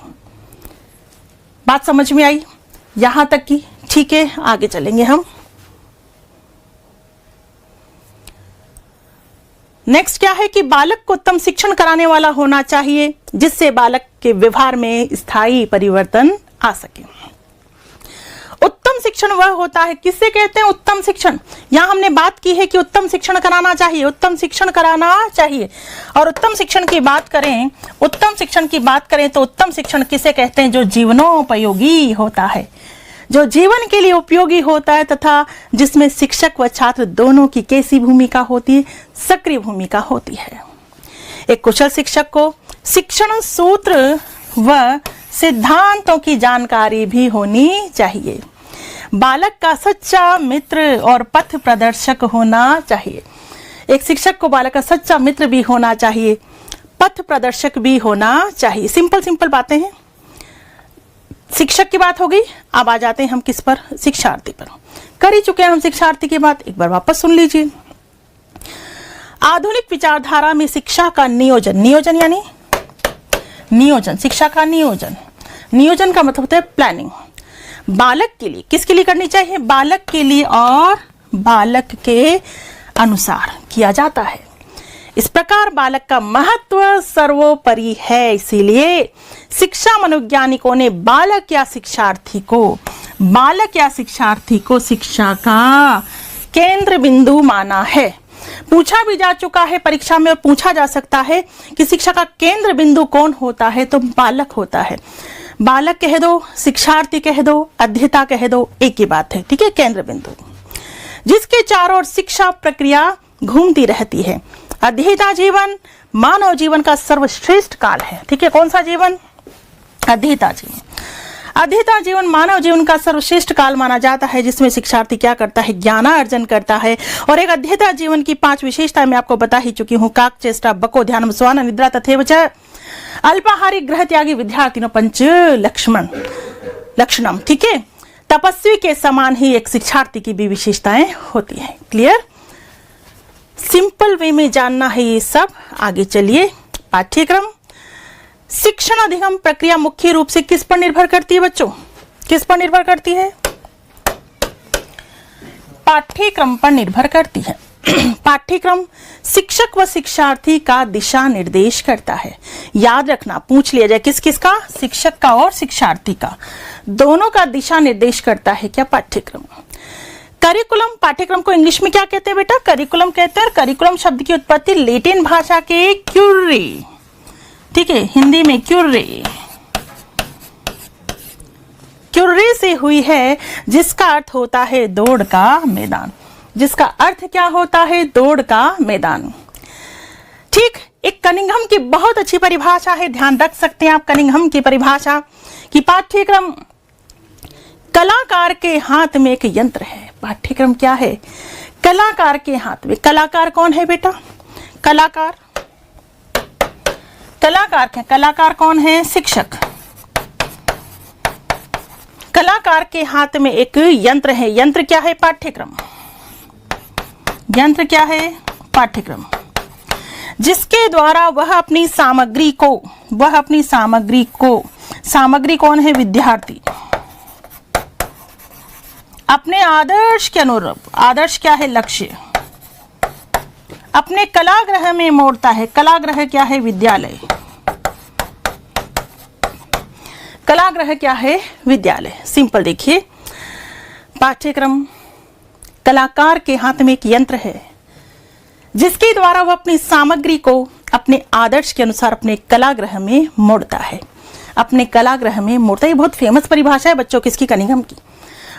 बात समझ में आई यहां तक की। ठीक है, आगे चलेंगे हम। नेक्स्ट क्या है कि बालक को उत्तम शिक्षण कराने वाला होना चाहिए जिससे बालक के व्यवहार में स्थायी परिवर्तन आ सके। उत्तम शिक्षण वह होता है, किससे कहते हैं उत्तम शिक्षण। यहां हमने बात की है कि उत्तम शिक्षण कराना चाहिए, उत्तम शिक्षण कराना चाहिए। और उत्तम शिक्षण की बात करें, उत्तम शिक्षण की बात करें तो उत्तम शिक्षण किसे कहते हैं, जो जीवनोपयोगी होता है, जो जीवन के लिए उपयोगी होता है तथा जिसमें शिक्षक व छात्र दोनों की कैसी भूमिका होती है, सक्रिय भूमिका होती है। एक कुशल शिक्षक को शिक्षण सूत्र व सिद्धांतों की जानकारी भी होनी चाहिए। बालक का सच्चा मित्र और पथ प्रदर्शक होना चाहिए। एक शिक्षक को बालक का सच्चा मित्र भी होना चाहिए, पथ प्रदर्शक भी होना चाहिए। सिंपल सिंपल बातें हैं। शिक्षक की बात हो गई, अब आ जाते हैं हम किस पर? शिक्षार्थी पर। कर ही चुके हैं हम शिक्षार्थी की बात, एक बार वापस सुन लीजिए। आधुनिक विचारधारा में शिक्षा का नियोजन, नियोजन यानी नियोजन, शिक्षा का नियोजन, नियोजन का मतलब होता है प्लानिंग। बालक के लिए, किसके लिए करनी चाहिए? बालक के लिए और बालक के अनुसार किया जाता है। इस प्रकार बालक का महत्व सर्वोपरि है। इसीलिए शिक्षा मनोवैज्ञानिकों ने बालक या शिक्षार्थी को शिक्षा का केंद्र बिंदु माना है। पूछा भी जा चुका है परीक्षा में और पूछा जा सकता है कि शिक्षा का केंद्र बिंदु कौन होता है? तो बालक होता है। बालक कह दो, शिक्षार्थी कह दो, अध्येता कह दो, एक ही बात है, ठीक है। केंद्र बिंदु जिसके चारों ओर शिक्षा प्रक्रिया घूमती रहती है। अध्येता जीवन मानव जीवन का सर्वश्रेष्ठ काल है, ठीक है। कौन सा जीवन? अध्येता जीवन। अध्येता जीवन मानव जीवन का सर्वश्रेष्ठ काल माना जाता है, जिसमें शिक्षार्थी क्या करता है? ज्ञानार्जन करता है। और एक अध्येता जीवन की 5 विशेषताएं मैं आपको बता ही चुकी हूँ। काक चेष्टा बको ध्यानम स्वान निद्रा तथैव च अल्पाहारी गृह त्यागी विद्यार्थिनो पंच लक्षणम, ठीक है। तपस्वी के समान ही एक शिक्षार्थी की भी विशेषताएं होती हैं। क्लियर? सिंपल वे में जानना है ये सब। आगे चलिए। पाठ्यक्रम। शिक्षण अधिगम प्रक्रिया मुख्य रूप से किस पर निर्भर करती है बच्चों? किस पर निर्भर करती है? पाठ्यक्रम पर निर्भर करती है। पाठ्यक्रम शिक्षक व शिक्षार्थी का दिशा निर्देश करता है। याद रखना, पूछ लिया जाए किस किस का? शिक्षक का और शिक्षार्थी का, दोनों का दिशा निर्देश करता है क्या? पाठ्यक्रम। करिकुलम, पाठ्यक्रम को इंग्लिश में क्या कहते हैं बेटा? करिकुलम कहते हैं। करिकुलम शब्द की उत्पत्ति लैटिन भाषा के क्यूरे, ठीक है, हिंदी में क्यूरे, क्यूरे से हुई है, जिसका अर्थ होता है दौड़ का मैदान। जिसका अर्थ क्या होता है? दौड़ का मैदान। ठीक। एक कनिंघम की बहुत अच्छी परिभाषा है, ध्यान रख सकते हैं आप कनिंघम की परिभाषा कि पाठ्यक्रम कलाकार के हाथ में एक यंत्र है। पाठ्यक्रम क्या है? कलाकार के हाथ में। कलाकार कौन है बेटा? कलाकार, कलाकार क्या? कलाकार कौन है? शिक्षक। कलाकार के हाथ में एक यंत्र है। यंत्र क्या है? पाठ्यक्रम। यंत्र क्या है? पाठ्यक्रम। जिसके द्वारा वह अपनी सामग्री को, सामग्री कौन है? विद्यार्थी, अपने आदर्श के अनुरूप, आदर्श क्या है? लक्ष्य, अपने कलागृह में मोड़ता है। कलागृह क्या है? विद्यालय। कलागृह क्या है? विद्यालय। सिंपल देखिए, पाठ्यक्रम कलाकार के हाथ में एक यंत्र है, जिसके द्वारा वह अपनी सामग्री को अपने आदर्श के अनुसार अपने कलागृह में मोड़ता है। अपने कलागृह में मोड़ता है। बहुत फेमस परिभाषा है बच्चों किसकी? कनिंघम की।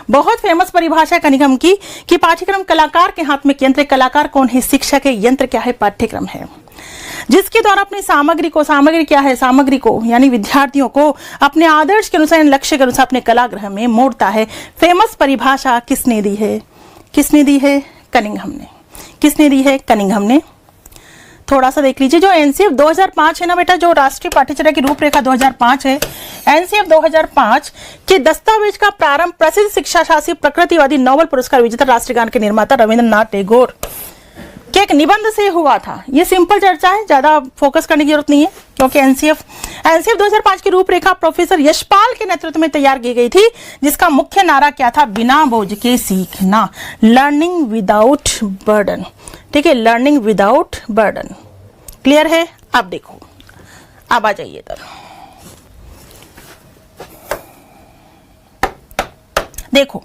बहुत फेमस परिभाषा है कनिंघम की कि पाठ्यक्रम कलाकार के हाथ में यंत्र। कलाकार कौन है? शिक्षक है। यंत्र क्या है? पाठ्यक्रम है। जिसके द्वारा अपनी सामग्री को, सामग्री क्या है? सामग्री को यानी विद्यार्थियों को अपने आदर्श के अनुसार, लक्ष्य के अनुसार अपने कलागृह में मोड़ता है। फेमस परिभाषा किसने दी है? किसने दी है? कनिंघम ने। किसने दी है? कनिंघम ने। थोड़ा सा देख लीजिए, जो एनसीएफ 2005 है ना बेटा, जो राष्ट्रीय पाठ्यचर्या की रूपरेखा 2005 है, एनसीएफ 2005 के दस्तावेज का प्रारंभ प्रसिद्ध शिक्षा शास्त्री प्रकृतिवादी नोबेल पुरस्कार विजेता राष्ट्रीय गान के निर्माता रविंद्रनाथ टैगोर के एक निबंध से हुआ था। ये सिंपल चर्चा है, ज्यादा फोकस करने की जरूरत नहीं है, क्योंकि एनसीएफ 2005 की रूपरेखा प्रोफेसर यशपाल के नेतृत्व में तैयार की गई थी, जिसका मुख्य नारा क्या था? बिना बोझ के सीखना, लर्निंग विदाउट बर्डन। ठीक है, लर्निंग विदाउट बर्डन। क्लियर है? अब देखो, अब आ जाइए इधर। देखो,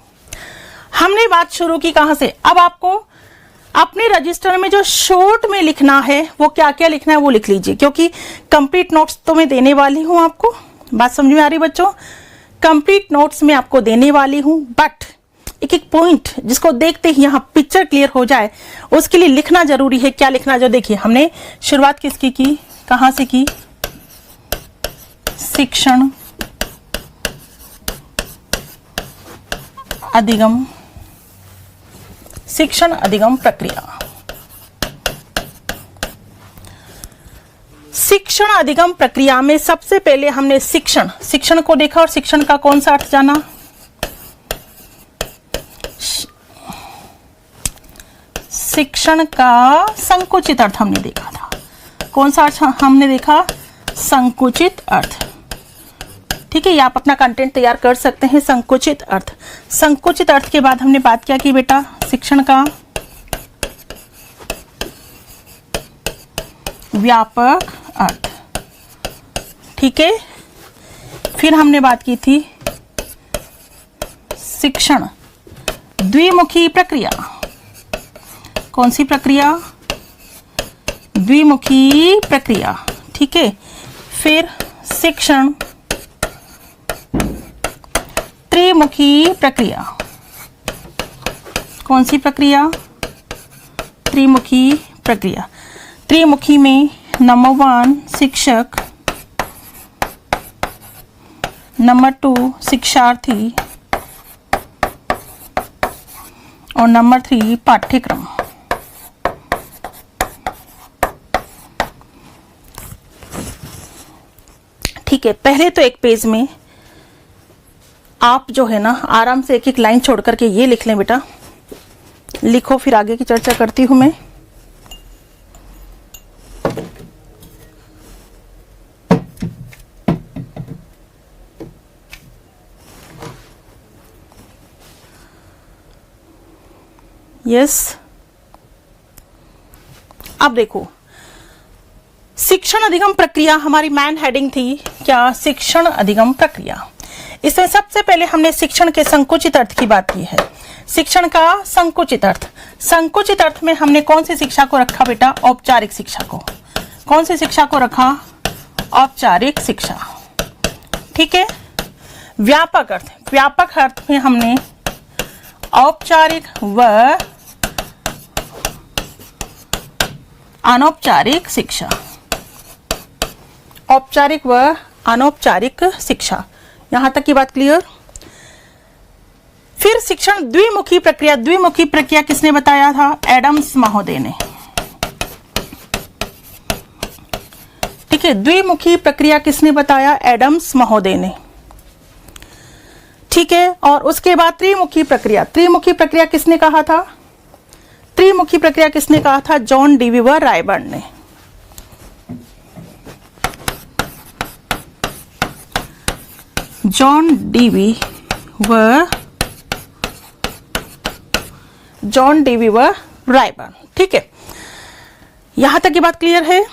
हमने बात शुरू की कहां से? अब आपको अपने रजिस्टर में जो शॉर्ट में लिखना है, वो क्या क्या लिखना है वो लिख लीजिए, क्योंकि कंप्लीट नोट्स तो मैं देने वाली हूं आपको। बात समझ में आ रही बच्चों? कंप्लीट नोट्स में आपको देने वाली हूं, बट एक एक पॉइंट जिसको देखते ही यहां पिक्चर क्लियर हो जाए, उसके लिए लिखना जरूरी है। क्या लिखना? जो देखिए, हमने शुरुआत किसकी की? कहां से की? शिक्षण अधिगम प्रक्रिया। शिक्षण अधिगम प्रक्रिया में सबसे पहले हमने शिक्षण को देखा और शिक्षण का कौन सा अर्थ जाना? शिक्षण का संकुचित अर्थ हमने देखा था। कौन सा अर्थ हमने देखा? संकुचित अर्थ। ठीक है, ये आप अपना कंटेंट तैयार कर सकते हैं। संकुचित अर्थ। संकुचित अर्थ के बाद हमने बात क्या की बेटा? शिक्षण का व्यापक अर्थ। ठीक है, फिर हमने बात की थी शिक्षण द्विमुखी प्रक्रिया। कौन सी प्रक्रिया? द्विमुखी प्रक्रिया। ठीक है, फिर शिक्षण त्रिमुखी प्रक्रिया। कौन सी प्रक्रिया? त्रिमुखी प्रक्रिया। त्रिमुखी में नंबर 1 शिक्षक, नंबर 2 शिक्षार्थी और नंबर 3 पाठ्यक्रम। ठीक है, पहले तो एक पेज में आप जो है ना आराम से एक एक लाइन छोड़ करके ये लिख लें बेटा। लिखो, फिर आगे की चर्चा करती हूं मैं। यस, अब देखो, शिक्षण अधिगम प्रक्रिया हमारी मैन हेडिंग थी क्या? शिक्षण अधिगम प्रक्रिया। इसमें सबसे पहले हमने शिक्षण के संकुचित अर्थ की बात की है। शिक्षण का संकुचित अर्थ। संकुचित अर्थ में हमने कौन सी शिक्षा को रखा बेटा? औपचारिक शिक्षा को। कौन सी शिक्षा को रखा? औपचारिक शिक्षा। ठीक है, व्यापक अर्थ। व्यापक अर्थ में हमने औपचारिक व अनौपचारिक शिक्षा। औपचारिक व अनौपचारिक शिक्षा। यहां तक की बात क्लियर? फिर शिक्षण द्विमुखी प्रक्रिया। द्विमुखी प्रक्रिया किसने बताया था? एडम्स महोदय ने। ठीक है, द्विमुखी प्रक्रिया किसने बताया? एडम्स महोदय ने। ठीक है, और उसके बाद त्रिमुखी प्रक्रिया। त्रिमुखी प्रक्रिया किसने कहा था? त्रिमुखी प्रक्रिया किसने कहा था? जॉन डीवीवर रायबर्न ने। John डीवीवर Ryburn. ठीक है, यहां तक की बात क्लियर है?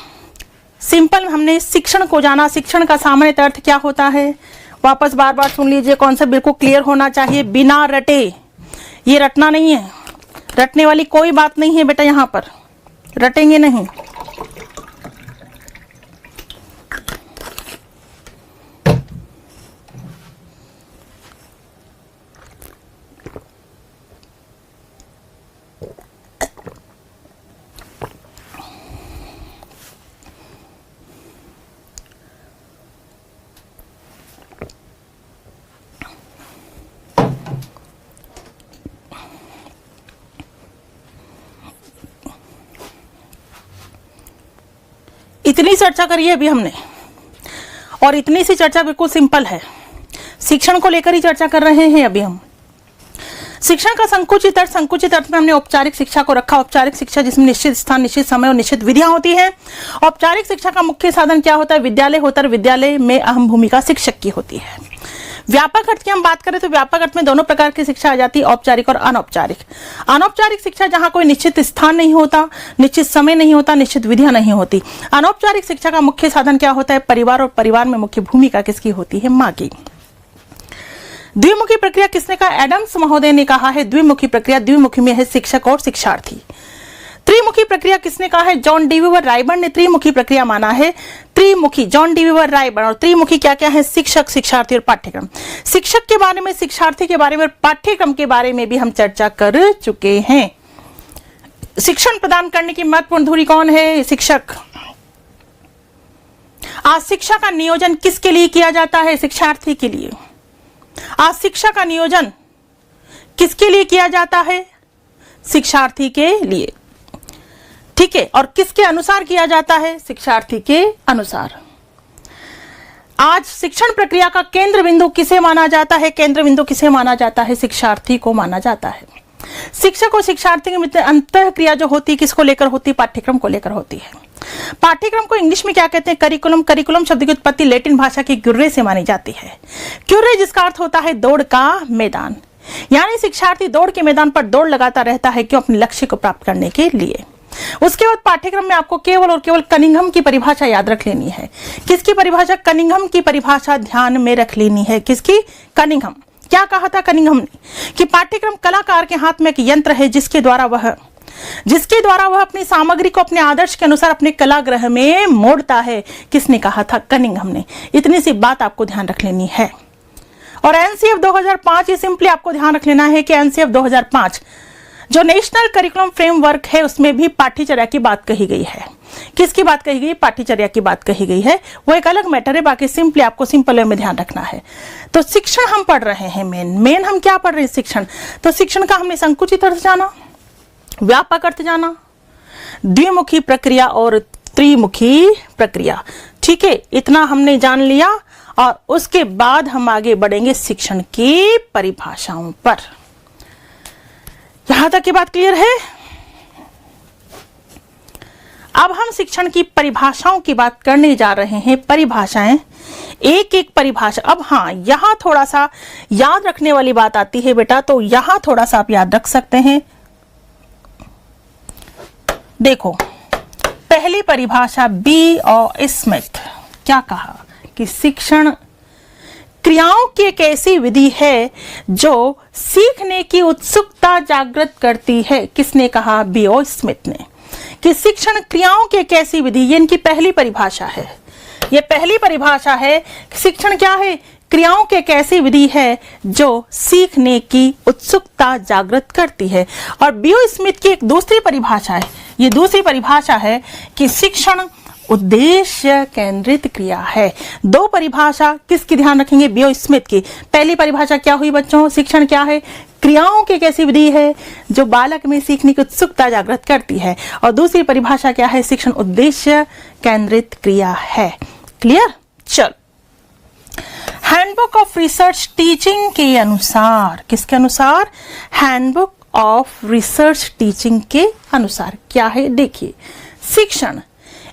सिंपल हमने शिक्षण को जाना। शिक्षण का सामान्य अर्थ क्या होता है? वापस बार बार सुन लीजिए, कॉन्सेप्ट बिल्कुल क्लियर होना चाहिए, बिना रटे। ये रटना नहीं है, रटने वाली कोई बात नहीं है बेटा, यहां पर रटेंगे नहीं। इतनी चर्चा करी है अभी हमने, और इतनी सी चर्चा बिल्कुल सिंपल है। शिक्षण को लेकर ही चर्चा कर रहे हैं अभी हम। शिक्षण का संकुचित अर्थ। संकुचित अर्थ में हमने औपचारिक शिक्षा को रखा। औपचारिक शिक्षा जिसमें निश्चित स्थान, निश्चित समय और निश्चित विधियां होती है। औपचारिक शिक्षा का मुख्य साधन क्या होता है? विद्यालय होता है। विद्यालय में अहम भूमिका शिक्षक की होती है। व्यापक अर्थ की हम बात करें तो व्यापक अर्थ में दोनों प्रकार की शिक्षा आ जाती है, औपचारिक और अनौपचारिक। अनौपचारिक शिक्षा जहां कोई निश्चित स्थान नहीं होता, निश्चित समय नहीं होता, निश्चित विधियां नहीं होती। अनौपचारिक शिक्षा का मुख्य साधन क्या होता है? परिवार, और परिवार में मुख्य भूमिका किसकी होती है? मां की। द्विमुखी प्रक्रिया किसने कहा? एडम्स महोदय ने कहा है द्विमुखी प्रक्रिया। द्विमुखी में है शिक्षक और शिक्षार्थी। त्रिमुखी प्रक्रिया किसने कहा है? जॉन डीवीवर रायबर्न ने त्रिमुखी प्रक्रिया माना है। त्रिमुखी जॉन डीवीवर रायबर्न। और त्रिमुखी क्या क्या है? शिक्षक, शिक्षार्थी और पाठ्यक्रम। शिक्षक के बारे में, शिक्षार्थी के बारे में, पाठ्यक्रम के बारे में भी हम चर्चा कर चुके हैं। शिक्षण प्रदान करने की महत्वपूर्ण धुरी कौन है? शिक्षक। आज शिक्षा का नियोजन किसके लिए किया जाता है? शिक्षार्थी के लिए। आज शिक्षा का नियोजन किसके लिए किया जाता है? शिक्षार्थी के लिए, ठीक है। और किसके अनुसार किया जाता है? शिक्षार्थी के अनुसार। आज शिक्षण प्रक्रिया का केंद्र बिंदु किसे माना जाता है? केंद्र बिंदु किसे माना जाता है? शिक्षार्थी को माना जाता है। शिक्षक और शिक्षार्थी के बीच अंतर क्रिया जो होती है किसको लेकर होती है? पाठ्यक्रम को लेकर होती है। पाठ्यक्रम को इंग्लिश में क्या कहते हैं? करिकुलम। करिकुलम शब्द की उत्पत्ति लैटिन भाषा की क्यूरे से मानी जाती है। क्यूरे जिसका अर्थ होता है दौड़ का मैदान, यानी शिक्षार्थी दौड़ के मैदान पर दौड़ लगाता रहता है क्यों? अपने लक्ष्य को प्राप्त करने के लिए। उसके बाद पाठ्यक्रम में आपको केवल और केवल कनिंघम की परिभाषा याद रख लेनी है। किसकी परिभाषा? कनिंघम की परिभाषा ध्यान में रख लेनी है। किसकी? कनिंघम। क्या कहा था कनिंघम ने? कि पाठ्यक्रम कलाकार के हाथ में एक यंत्र है जिसके द्वारा वह अपनी सामग्री को अपने आदर्श के अनुसार अपने कलागृह में मोड़ता है। किसने कहा था? कनिंघम ने। इतनी सी बात आपको ध्यान रख लेनी है। और एनसीएफ 2005, ये सिंपली आपको ध्यान रख लेना है कि एनसीएफ 2005 जो नेशनल करिकुलम फ्रेमवर्क है उसमें भी पाठ्यचर्या की बात कही गई है। किसकी बात कही गई? पाठ्यचर्या की बात कही गई है। वो एक अलग मैटर है, बाकी सिंपली आपको सिंपल वे में ध्यान रखना है। तो शिक्षण हम पढ़ रहे हैं, मेन हम क्या पढ़ रहे हैं? शिक्षण। तो शिक्षण का हमने संकुचित अर्थ जाना, व्यापक अर्थ जाना, द्विमुखी प्रक्रिया और त्रिमुखी प्रक्रिया, ठीक है। इतना हमने जान लिया और उसके बाद हम आगे बढ़ेंगे शिक्षण की परिभाषाओं पर। यहां तक की बात क्लियर है? अब हम शिक्षण की परिभाषाओं की बात करने जा रहे हैं। परिभाषाएं, एक एक परिभाषा। अब हाँ, यहां थोड़ा सा याद रखने वाली बात आती है बेटा, तो यहां थोड़ा सा आप याद रख सकते हैं। देखो, पहली परिभाषा बी और स्मिथ क्या कहा? कि शिक्षण क्रियाओं की एक ऐसी विधि है जो सीखने की उत्सुकता जागृत करती है। किसने कहा? बी और स्मिथ ने। कि शिक्षण क्रियाओं की एक ऐसी विधि, ये इनकी पहली परिभाषा है। ये पहली परिभाषा है। शिक्षण क्या है? क्रियाओं की एक ऐसी विधि है जो सीखने की उत्सुकता जागृत करती है। और बी और स्मिथ की एक दूसरी परिभाषा है। ये दूसरी परिभाषा है कि शिक्षण उद्देश्य केंद्रित क्रिया है। दो परिभाषा किसकी ध्यान रखेंगे? बी और स्मिथ की। पहली परिभाषा क्या हुई बच्चों? शिक्षण क्या है? क्रियाओं की एक ऐसी विधि है जो बालक में सीखने की उत्सुकता जागृत करती है। और दूसरी परिभाषा क्या है? शिक्षण उद्देश्य केंद्रित क्रिया है। क्लियर? चल, हैंडबुक ऑफ रिसर्च टीचिंग के अनुसार, किसके अनुसार? हैंडबुक ऑफ रिसर्च टीचिंग के अनुसार क्या है? देखिए, शिक्षण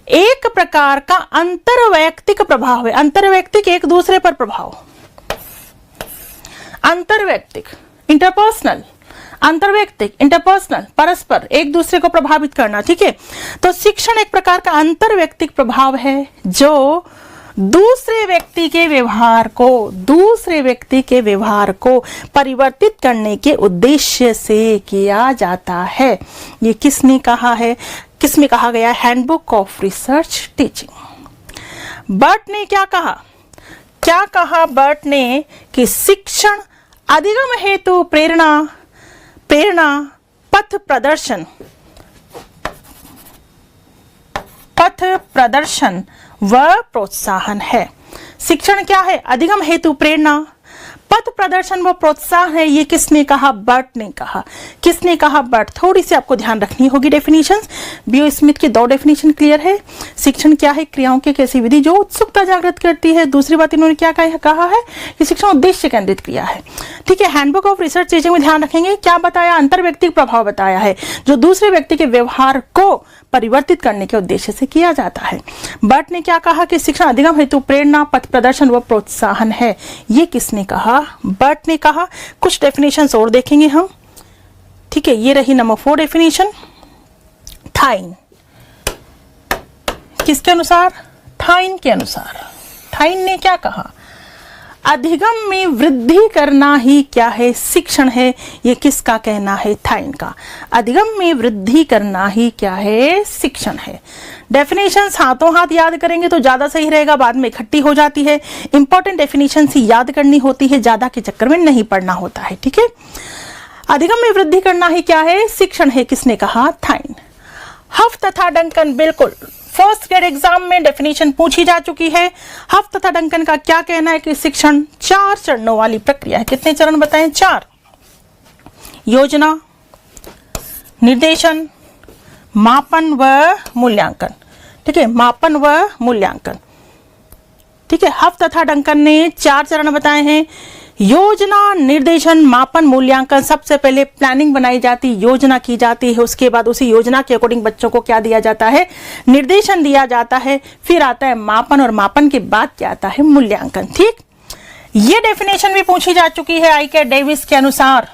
एक प्रकार का अंतरवैयक्तिक प्रभाव है। अंतरवैयक्तिक, एक दूसरे पर प्रभाव। अंतरवैयक्तिक, इंटरपर्सनल। अंतरवैयक्तिक, इंटरपर्सनल, परस्पर एक दूसरे को प्रभावित करना, ठीक है। तो शिक्षण एक प्रकार का अंतरवैयक्तिक प्रभाव है जो दूसरे व्यक्ति के व्यवहार को परिवर्तित करने के उद्देश्य से किया जाता है। ये किसने कहा है? किसमें कहा गया? Handbook of research teaching. Burt ने क्या कहा? क्या कहा बर्ट ने? कि शिक्षण अधिगम हेतु प्रेरणा पथ प्रदर्शन व प्रोत्साहन है। शिक्षण क्या है? अधिगम हेतु प्रेरणा, पथ प्रदर्शन व प्रोत्साहन है। ये किसने कहा? बर्ट ने कहा। किसने कहा? बर्ट। थोड़ी सी आपको ध्यान रखनी होगी डेफिनेशंस। बी और स्मिथ के दो डेफिनेशन क्लियर है। शिक्षण क्या है? क्रियाओं की कैसी विधि जो उत्सुकता जागृत करती है। दूसरी बात इन्होंने क्या कहा है? कि शिक्षण उद्देश्य केंद्रित क्रिया है, ठीक है। हैंडबुक ऑफ रिसर्च टीचिंग में ध्यान रखेंगे क्या बताया? अंतर्व्यक्तिक प्रभाव बताया है जो दूसरे व्यक्ति के व्यवहार को परिवर्तित करने के उद्देश्य से किया जाता है। बर्ट ने क्या कहा? कि शिक्षण अधिगम हेतु प्रेरणा, पथ प्रदर्शन व प्रोत्साहन है। ये किसने कहा? बर्ट ने कहा। कुछ डेफिनेशंस और देखेंगे हम, ठीक है। ये रही नंबर 4 डेफिनेशन। थाइन, किसके अनुसार? थाइन के अनुसार। थाइन ने क्या कहा? अधिगम में वृद्धि करना ही क्या है? शिक्षण है। ये किसका कहना है? थाइन का। अधिगम में वृद्धि करना ही क्या है? शिक्षण है। डेफिनेशंस हाथों हाथ याद करेंगे तो ज्यादा सही रहेगा, बाद में इकट्ठी हो जाती है। इंपॉर्टेंट डेफिनेशंस ही याद करनी होती है, ज्यादा के चक्कर में नहीं पढ़ना होता है, ठीक है। अधिगम में वृद्धि करना ही क्या है? शिक्षण है। किसने कहा? थाइन। हफ तथा डंकन, बिल्कुल फर्स्ट ग्रेड एग्जाम में डेफिनेशन पूछी जा चुकी है। हफ तथा डंकन का क्या कहना है? कि शिक्षण 4 चरणों वाली प्रक्रिया है। कितने चरण बताएं? 4। योजना, निर्देशन, मापन व मूल्यांकन। ठीक है, मापन व मूल्यांकन। ठीक है, हफ तथा डंकन ने 4 चरण बताए हैं। योजना, निर्देशन, मापन, मूल्यांकन। सबसे पहले प्लानिंग बनाई जाती, योजना की जाती है, उसके बाद उसी योजना के अकॉर्डिंग बच्चों को क्या दिया जाता है, निर्देशन दिया जाता है, फिर आता है मापन, और मापन के बाद क्या आता है, मूल्यांकन। ठीक, ये डेफिनेशन भी पूछी जा चुकी है आई.के. डेविस के अनुसार।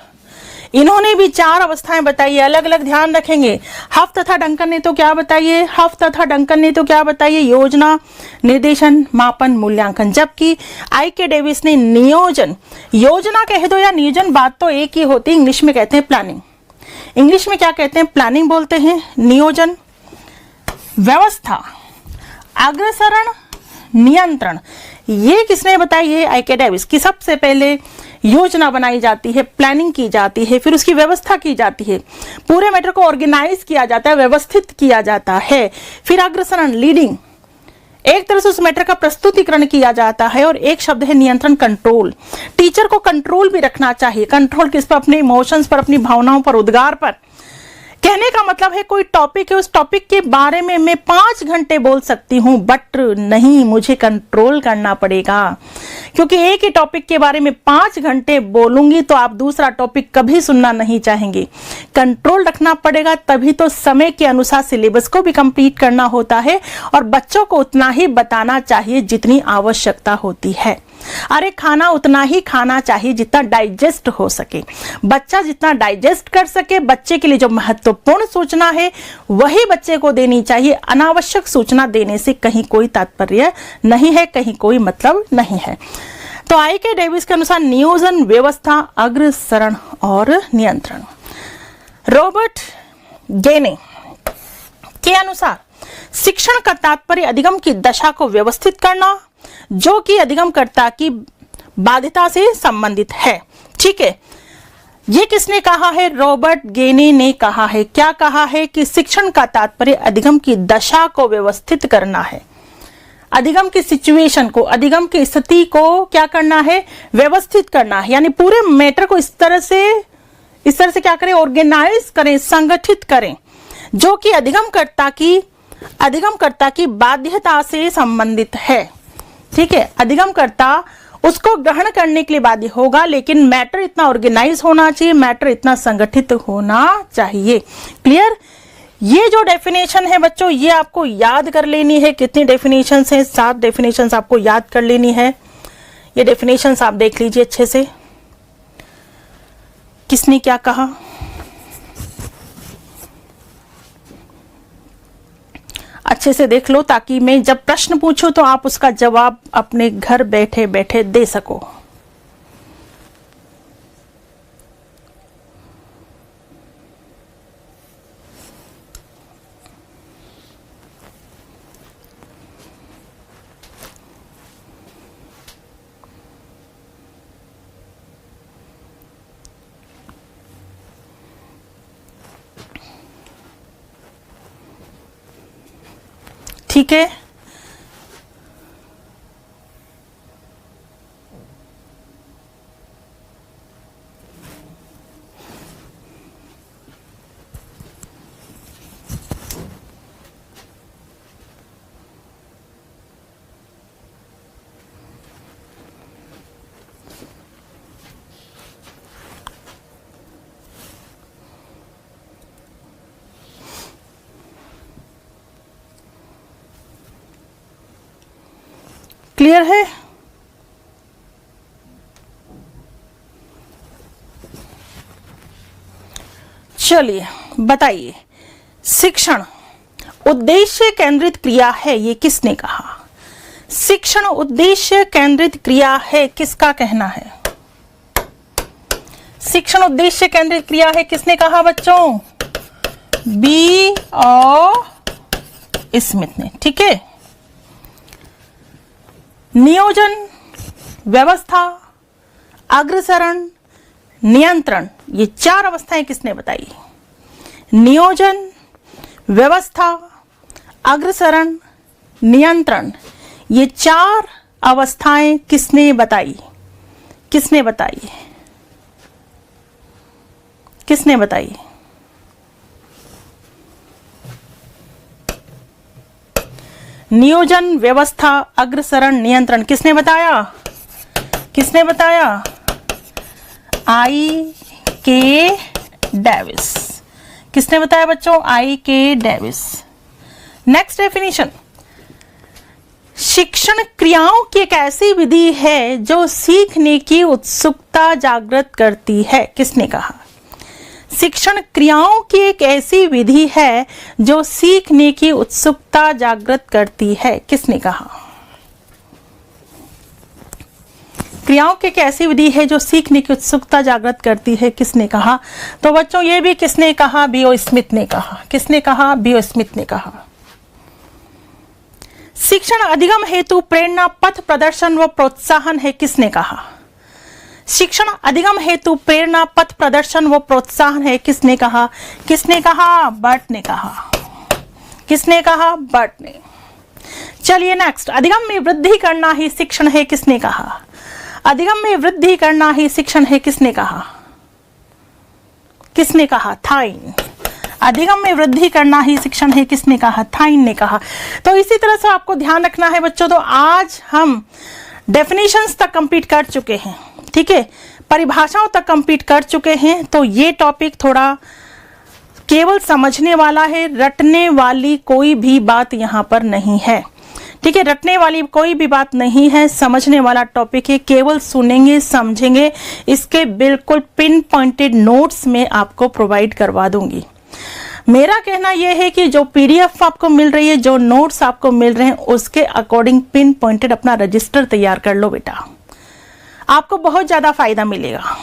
इन्होंने भी 4 अवस्थाएं बताई है, अलग अलग ध्यान रखेंगे। हफ तथा डंकन ने तो क्या बताइए, हफ तथा डंकन ने तो क्या बताइए, योजना, निर्देशन, मापन, मूल्यांकन। जबकि आई.के. डेविस ने नियोजन, योजना कह दो या नियोजन, बात तो एक ही होती है, इंग्लिश में कहते हैं प्लानिंग। इंग्लिश में क्या कहते हैं, प्लानिंग बोलते हैं। नियोजन, व्यवस्था, अग्रसरण, नियंत्रण, ये किसने बताई है, आई.के. डेविस की। सबसे पहले योजना बनाई जाती है, प्लानिंग की जाती है, फिर उसकी व्यवस्था की जाती है, पूरे मैटर को ऑर्गेनाइज किया जाता है, व्यवस्थित किया जाता है, फिर अग्रसरण, लीडिंग, एक तरह से उस मैटर का प्रस्तुतिकरण किया जाता है, और एक शब्द है नियंत्रण, कंट्रोल। टीचर को कंट्रोल भी रखना चाहिए। कंट्रोल किस पर, अपने इमोशंस पर, अपनी भावनाओं पर, उद्गार पर। कहने का मतलब है कोई टॉपिक है, उस टॉपिक के बारे में मैं 5 घंटे बोल सकती हूं, बट नहीं, मुझे कंट्रोल करना पड़ेगा, क्योंकि एक ही टॉपिक के बारे में 5 घंटे बोलूंगी तो आप दूसरा टॉपिक कभी सुनना नहीं चाहेंगे। कंट्रोल रखना पड़ेगा, तभी तो समय के अनुसार सिलेबस को भी कंप्लीट करना होता है, और बच्चों को उतना ही बताना चाहिए जितनी आवश्यकता होती है। अरे खाना उतना ही खाना चाहिए जितना डाइजेस्ट हो सके। बच्चा जितना डाइजेस्ट कर सके, बच्चे के लिए जो महत्वपूर्ण सूचना है वही बच्चे को देनी चाहिए। अनावश्यक सूचना देने से कहीं कोई तात्पर्य नहीं है, कहीं कोई मतलब नहीं है। तो आई.के. डेविस के अनुसार नियोजन, व्यवस्था, अग्रसरण और नियंत्रण। रॉबर्ट गेने के अनुसार शिक्षण का तात्पर्य अधिगम की दशा को व्यवस्थित करना, जो कि अधिगमकर्ता की बाध्यता से संबंधित है। ठीक है, ये किसने कहा है, रॉबर्ट गेने ने कहा है। क्या कहा है कि शिक्षण का तात्पर्य अधिगम की दशा को व्यवस्थित करना है। अधिगम की सिचुएशन को, अधिगम की स्थिति को क्या करना है, व्यवस्थित करना है। यानी पूरे मैटर को इस तरह से क्या करें, ऑर्गेनाइज करें, संगठित करें, जो कि अधिगमकर्ता की बाध्यता से संबंधित है। ठीक है, अधिगमकर्ता उसको ग्रहण करने के लिए बाध्य होगा, लेकिन मैटर इतना ऑर्गेनाइज होना चाहिए, मैटर इतना संगठित होना चाहिए। क्लियर। ये जो डेफिनेशन है बच्चों, ये आपको याद कर लेनी है। कितनी डेफिनेशंस हैं, 7 डेफिनेशंस आपको याद कर लेनी है। ये डेफिनेशंस आप देख लीजिए अच्छे से, किसने क्या कहा। अच्छे से देख लो, ताकि मैं जब प्रश्न पूछूं तो आप उसका जवाब अपने घर बैठे बैठे दे सको। ठीक है, क्लियर है। चलिए बताइए, शिक्षण उद्देश्य केंद्रित क्रिया है, ये किसने कहा। शिक्षण उद्देश्य केंद्रित क्रिया है, किसका कहना है। शिक्षण उद्देश्य केंद्रित क्रिया है, किसने कहा बच्चों, बी और स्मिथ ने। ठीक है, नियोजन, व्यवस्था, अग्रसरण, नियंत्रण, ये 4 अवस्थाएं किसने बताई। नियोजन, व्यवस्था, अग्रसरण, नियंत्रण, ये 4 अवस्थाएं किसने बताई, किसने बताई, किसने बताई? नियोजन, व्यवस्था, अग्रसरण, नियंत्रण, किसने बताया? किसने बताया? आई के डेविस। किसने बताया बच्चों? आई के डेविस। नेक्स्ट डेफिनेशन, शिक्षण क्रियाओं की एक ऐसी विधि है जो सीखने की उत्सुकता जागृत करती है। किसने कहा? शिक्षण क्रियाओं की एक ऐसी विधि है जो सीखने की उत्सुकता जागृत करती है। किसने कहा? क्रियाओं की एक ऐसी विधि है जो सीखने की उत्सुकता जागृत करती है। किसने कहा? तो बच्चों ये भी किसने कहा? B.O. स्मिथ ने कहा। किसने कहा? B.O. स्मिथ ने कहा। शिक्षण अधिगम हेतु प्रेरणा, पथ प्रदर्शन व प्रोत्साहन है। किसने कहा? शिक्षण अधिगम हेतु प्रेरणा, पथ प्रदर्शन व प्रोत्साहन है। किसने कहा? किसने कहा? बर्ट ने कहा। किसने कहा? बर्ट ने। चलिए नेक्स्ट, अधिगम में वृद्धि करना ही शिक्षण है। किसने कहा? अधिगम में वृद्धि करना ही शिक्षण है। किसने कहा? किसने कहा? थाइन। अधिगम में वृद्धि करना ही शिक्षण है। किसने कहा? थाइन ने कहा। तो इसी तरह से आपको ध्यान रखना है बच्चों। तो आज हम डेफिनेशंस तक कंप्लीट कर चुके हैं, ठीक है, परिभाषाओं तक कंप्लीट कर चुके हैं। तो ये टॉपिक थोड़ा केवल समझने वाला है, रटने वाली कोई भी बात यहाँ पर नहीं है, ठीक है। रटने वाली कोई भी बात नहीं है, समझने वाला टॉपिक है। केवल सुनेंगे, समझेंगे। इसके बिल्कुल पिन पॉइंटेड नोट्स में आपको प्रोवाइड करवा दूंगी। मेरा कहना यह है कि जो पीडीएफ आपको मिल रही है, जो नोट्स आपको मिल रहे हैं, उसके अकॉर्डिंग पिन पॉइंटेड अपना रजिस्टर तैयार कर लो बेटा, आपको बहुत ज्यादा फायदा मिलेगा।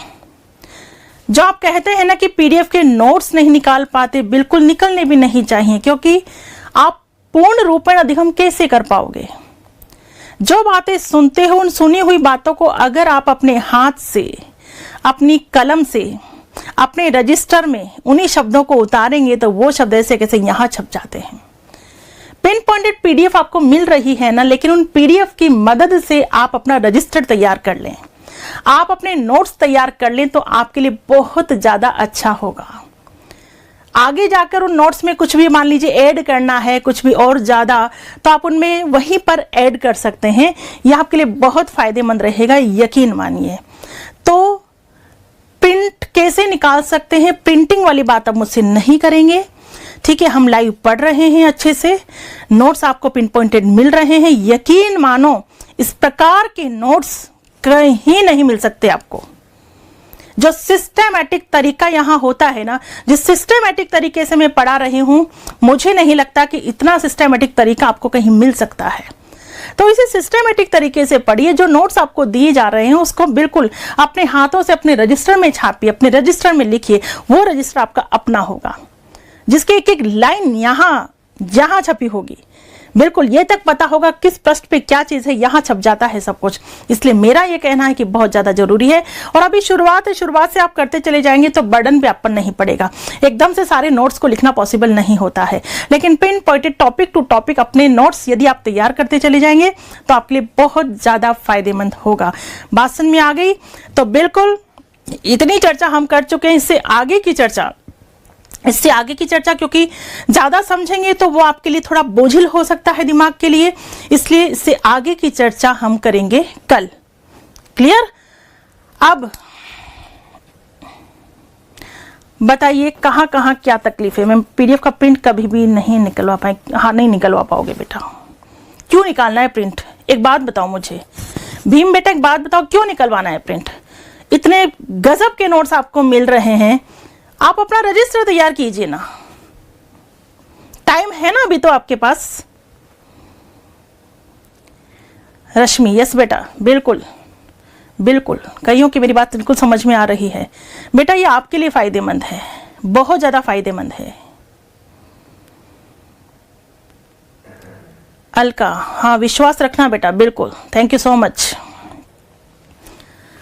जो आप कहते हैं ना कि पीडीएफ के नोट्स नहीं निकाल पाते, बिल्कुल निकलने भी नहीं चाहिए, क्योंकि आप पूर्ण रूपेण अधिगम कैसे कर पाओगे? जो बातें सुनते हो, उन सुनी हुई बातों को अगर आप अपने हाथ से, अपनी कलम से, अपने रजिस्टर में उन्हीं शब्दों को उतारेंगे तो वो शब्द ऐसे कैसे यहां छप जाते हैं। पिन पॉइंटेड पीडीएफ आपको मिल रही है ना, लेकिन उन पीडीएफ की मदद से आप अपना रजिस्टर तैयार कर लें, आप अपने नोट्स तैयार कर लें, तो आपके लिए बहुत ज्यादा अच्छा होगा। आगे जाकर उन नोट्स में कुछ भी मान लीजिए ऐड करना है, कुछ भी और ज्यादा, तो आप उनमें वहीं पर ऐड कर सकते हैं। यह आपके लिए बहुत फायदेमंद रहेगा, यकीन मानिए। तो प्रिंट कैसे निकाल सकते हैं, प्रिंटिंग वाली बात अब मुझसे नहीं करेंगे, ठीक है। हम लाइव पढ़ रहे हैं, अच्छे से नोट्स आपको पिन पॉइंटेड मिल रहे हैं। यकीन मानो इस प्रकार के नोट्स कहीं नहीं मिल सकते आपको। जो सिस्टमैटिक तरीका यहां होता है ना, जिस सिस्टमैटिक तरीके से मैं पढ़ा रही हूं, मुझे नहीं लगता कि इतना सिस्टमैटिक तरीका आपको कहीं मिल सकता है। तो इसे सिस्टमैटिक तरीके से पढ़िए। जो नोट्स आपको दिए जा रहे हैं उसको बिल्कुल अपने हाथों से अपने रजिस्टर में छापिए, अपने रजिस्टर में लिखिए। वो रजिस्टर आपका अपना होगा, जिसके एक एक लाइन यहां छपी होगी। बिल्कुल ये तक पता होगा किस पृष्ठ पे क्या चीज है, यहां छप जाता है सब कुछ। इसलिए मेरा ये कहना है कि बहुत ज्यादा जरूरी है। और अभी शुरुआत से आप करते चले जाएंगे तो बर्डन पे आप पर नहीं पड़ेगा। एकदम से सारे नोट्स को लिखना पॉसिबल नहीं होता है, लेकिन pinpointed topic to topic अपने नोट्स यदि आप तैयार करते चले जाएंगे तो आपके लिए बहुत ज्यादा फायदेमंद होगा। बात समझ में आ गई? तो बिल्कुल इतनी चर्चा हम कर चुके हैं। इससे आगे की चर्चा क्योंकि ज्यादा समझेंगे तो वो आपके लिए थोड़ा बोझिल हो सकता है दिमाग के लिए, इसलिए इससे आगे की चर्चा हम करेंगे कल। क्लियर? अब बताइए कहां कहां क्या तकलीफ है। मैं पीडीएफ का प्रिंट कभी भी नहीं निकलवा पाए। हाँ, नहीं निकलवा पाओगे बेटा। क्यों निकालना है प्रिंट? एक बात बताओ मुझे भीम बेटा, एक बात बताओ, क्यों निकलवाना है प्रिंट? इतने गजब के नोट्स आपको मिल रहे हैं, आप अपना रजिस्टर तैयार कीजिए ना, टाइम है ना अभी तो आपके पास। रश्मि, यस बेटा, बिल्कुल बिल्कुल, कईयों की मेरी बात बिल्कुल समझ में आ रही है बेटा। ये आपके लिए फायदेमंद है, बहुत ज्यादा फायदेमंद है। अलका, हाँ विश्वास रखना बेटा, बिल्कुल, थैंक यू सो मच।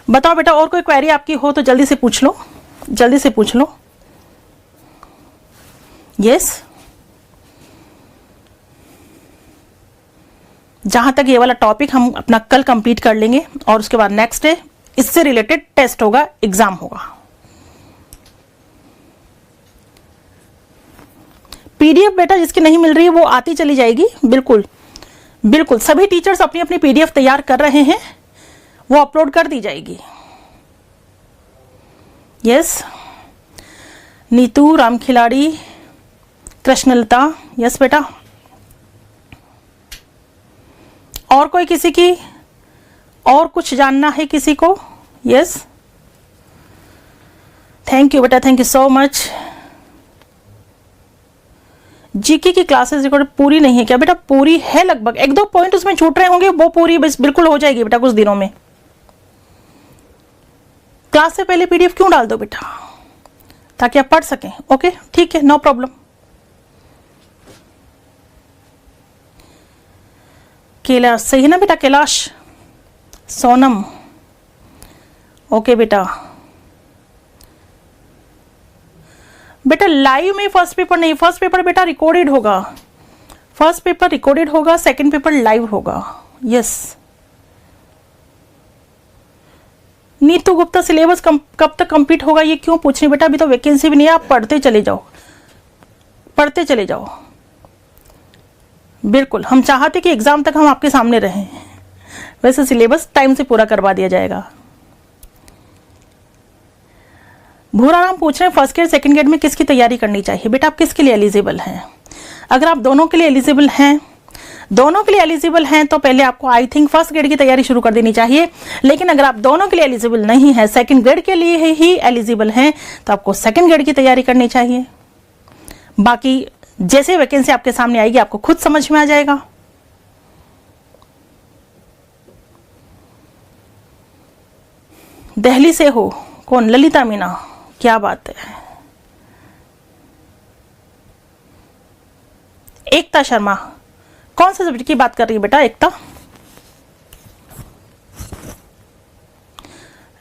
बताओ बेटा, और कोई क्वेरी आपकी हो तो जल्दी से पूछ लो, जल्दी से पूछ लो। यस, जहां तक ये वाला टॉपिक हम अपना कल कंप्लीट कर लेंगे और उसके बाद नेक्स्ट डे इससे रिलेटेड टेस्ट होगा, एग्जाम होगा। पीडीएफ बेटा जिसकी नहीं मिल रही है वो आती चली जाएगी। बिल्कुल बिल्कुल, सभी टीचर्स अपनी अपनी पीडीएफ तैयार कर रहे हैं, वो अपलोड कर दी जाएगी। यस, नीतू, राम खिलाड़ी, कृष्णलता, यस बेटा। और कोई किसी की और कुछ जानना है किसी को? यस, थैंक यू बेटा, thank you so much. GK की क्लासेस रिकॉर्ड पूरी नहीं है क्या बेटा? पूरी है लगभग, एक दो पॉइंट उसमें छूट रहे होंगे, वो पूरी बस बिल्कुल हो जाएगी बेटा कुछ दिनों में। क्लास से पहले पीडीएफ क्यों डाल दो बेटा, ताकि आप पढ़ सकें। ओके ठीक है, नो प्रॉब्लम। कैलाश सही है ना बेटा? कैलाश, सोनम, ओके बेटा। बेटा लाइव में फर्स्ट पेपर नहीं, फर्स्ट पेपर बेटा रिकॉर्डेड होगा, फर्स्ट पेपर रिकॉर्डेड होगा, सेकंड पेपर लाइव होगा। यस, नीतू गुप्ता, सिलेबस कब तक कंप्लीट होगा ये क्यों पूछ रही बेटा? अभी तो वैकेंसी भी नहीं है, आप पढ़ते चले जाओ, पढ़ते चले जाओ। बिल्कुल, हम चाहते कि एग्जाम तक हम आपके सामने रहें, वैसे सिलेबस टाइम से पूरा करवा दिया जाएगा। भूराराम पूछ रहे हैं फर्स्ट ग्रेड सेकंड ग्रेड में किसकी तैयारी करनी चाहिए? बेटा आप किसके लिए एलिजिबल हैं? अगर आप दोनों के लिए एलिजिबल हैं, दोनों के लिए एलिजिबल हैं तो पहले आपको आई थिंक फर्स्ट ग्रेड की तैयारी शुरू कर देनी चाहिए। लेकिन अगर आप दोनों के लिए एलिजिबल नहीं है, सेकंड ग्रेड के लिए ही एलिजिबल हैं, तो आपको सेकंड ग्रेड की तैयारी करनी चाहिए। बाकी जैसे वैकेंसी आपके सामने आएगी आपको खुद समझ में आ जाएगा। दिल्ली से हो कौन? ललिता मीना, क्या बात है। एकता शर्मा, कौन से सब्जेक्ट की बात कर रही है बेटा एकता?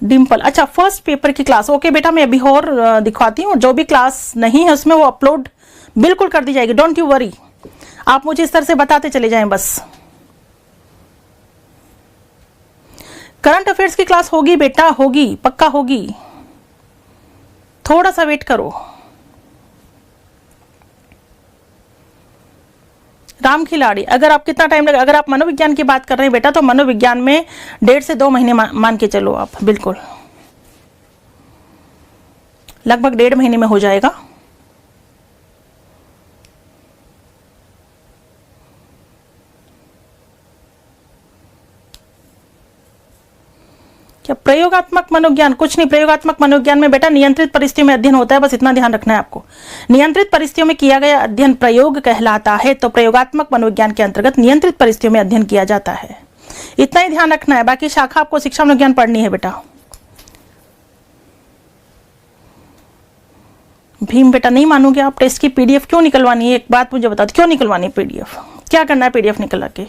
डिम्पल, अच्छा फर्स्ट पेपर की क्लास, ओके बेटा मैं अभी और दिखवाती हूँ। जो भी क्लास नहीं है उसमें वो अपलोड बिल्कुल कर दी जाएगी, डोंट यू वरी। आप मुझे इस तरह से बताते चले जाएं बस। करंट अफेयर्स की क्लास होगी बेटा, होगी, पक्का होगी, थोड़ा सा वेट करो। राम खिलाड़ी, अगर आप कितना टाइम लगा, अगर आप मनोविज्ञान की बात कर रहे हैं बेटा तो मनोविज्ञान में 1.5 से 2 महीने मान के चलो आप, बिल्कुल लगभग 1.5 महीने में हो जाएगा। क्या प्रयोगात्मक मनोविज्ञान? कुछ नहीं, प्रयोगात्मक मनोविज्ञान में बेटा नियंत्रित परिस्थितियों में अध्ययन होता है, बस इतना ध्यान रखना है आपको। नियंत्रित परिस्थितियों में किया गया अध्ययन प्रयोग कहलाता है, तो प्रयोगात्मक मनोविज्ञान के अंतर्गत नियंत्रित परिस्थितियों में अध्ययन किया जाता है, इतना ही ध्यान रखना है। बाकी शाखा आपको शिक्षा मनोविज्ञान पढ़नी है बेटा। भीम बेटा नहीं मानोगे आप, टेस्ट की पीडीएफ क्यों निकलवानी है? एक बात मुझे बता दो, क्यों निकलवानी है पीडीएफ? क्या करना है पीडीएफ निकलवा के?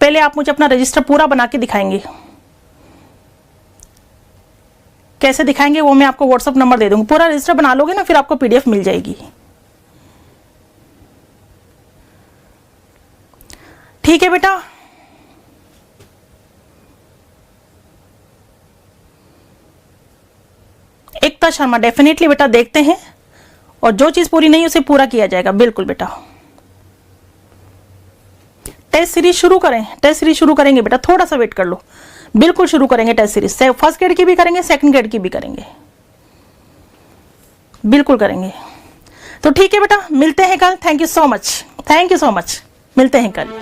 पहले आप मुझे अपना रजिस्टर पूरा बना के दिखाएंगे, कैसे दिखाएंगे वो मैं आपको व्हाट्सएप नंबर दे दूंगी। पूरा रजिस्टर बना लोगे ना फिर आपको पीडीएफ मिल जाएगी। ठीक है बेटा, एकता शर्मा, डेफिनेटली बेटा देखते हैं, और जो चीज पूरी नहीं उसे पूरा किया जाएगा, बिल्कुल बेटा। टेस्ट सीरीज शुरू करें, टेस्ट सीरीज शुरू करेंगे बेटा, थोड़ा सा वेट कर लो, बिल्कुल शुरू करेंगे टेस्ट सीरीज। फर्स्ट ग्रेड की भी करेंगे, सेकंड ग्रेड की भी करेंगे, बिल्कुल करेंगे। तो ठीक है बेटा, मिलते हैं कल। Thank you so much, thank you so much, मिलते हैं कल।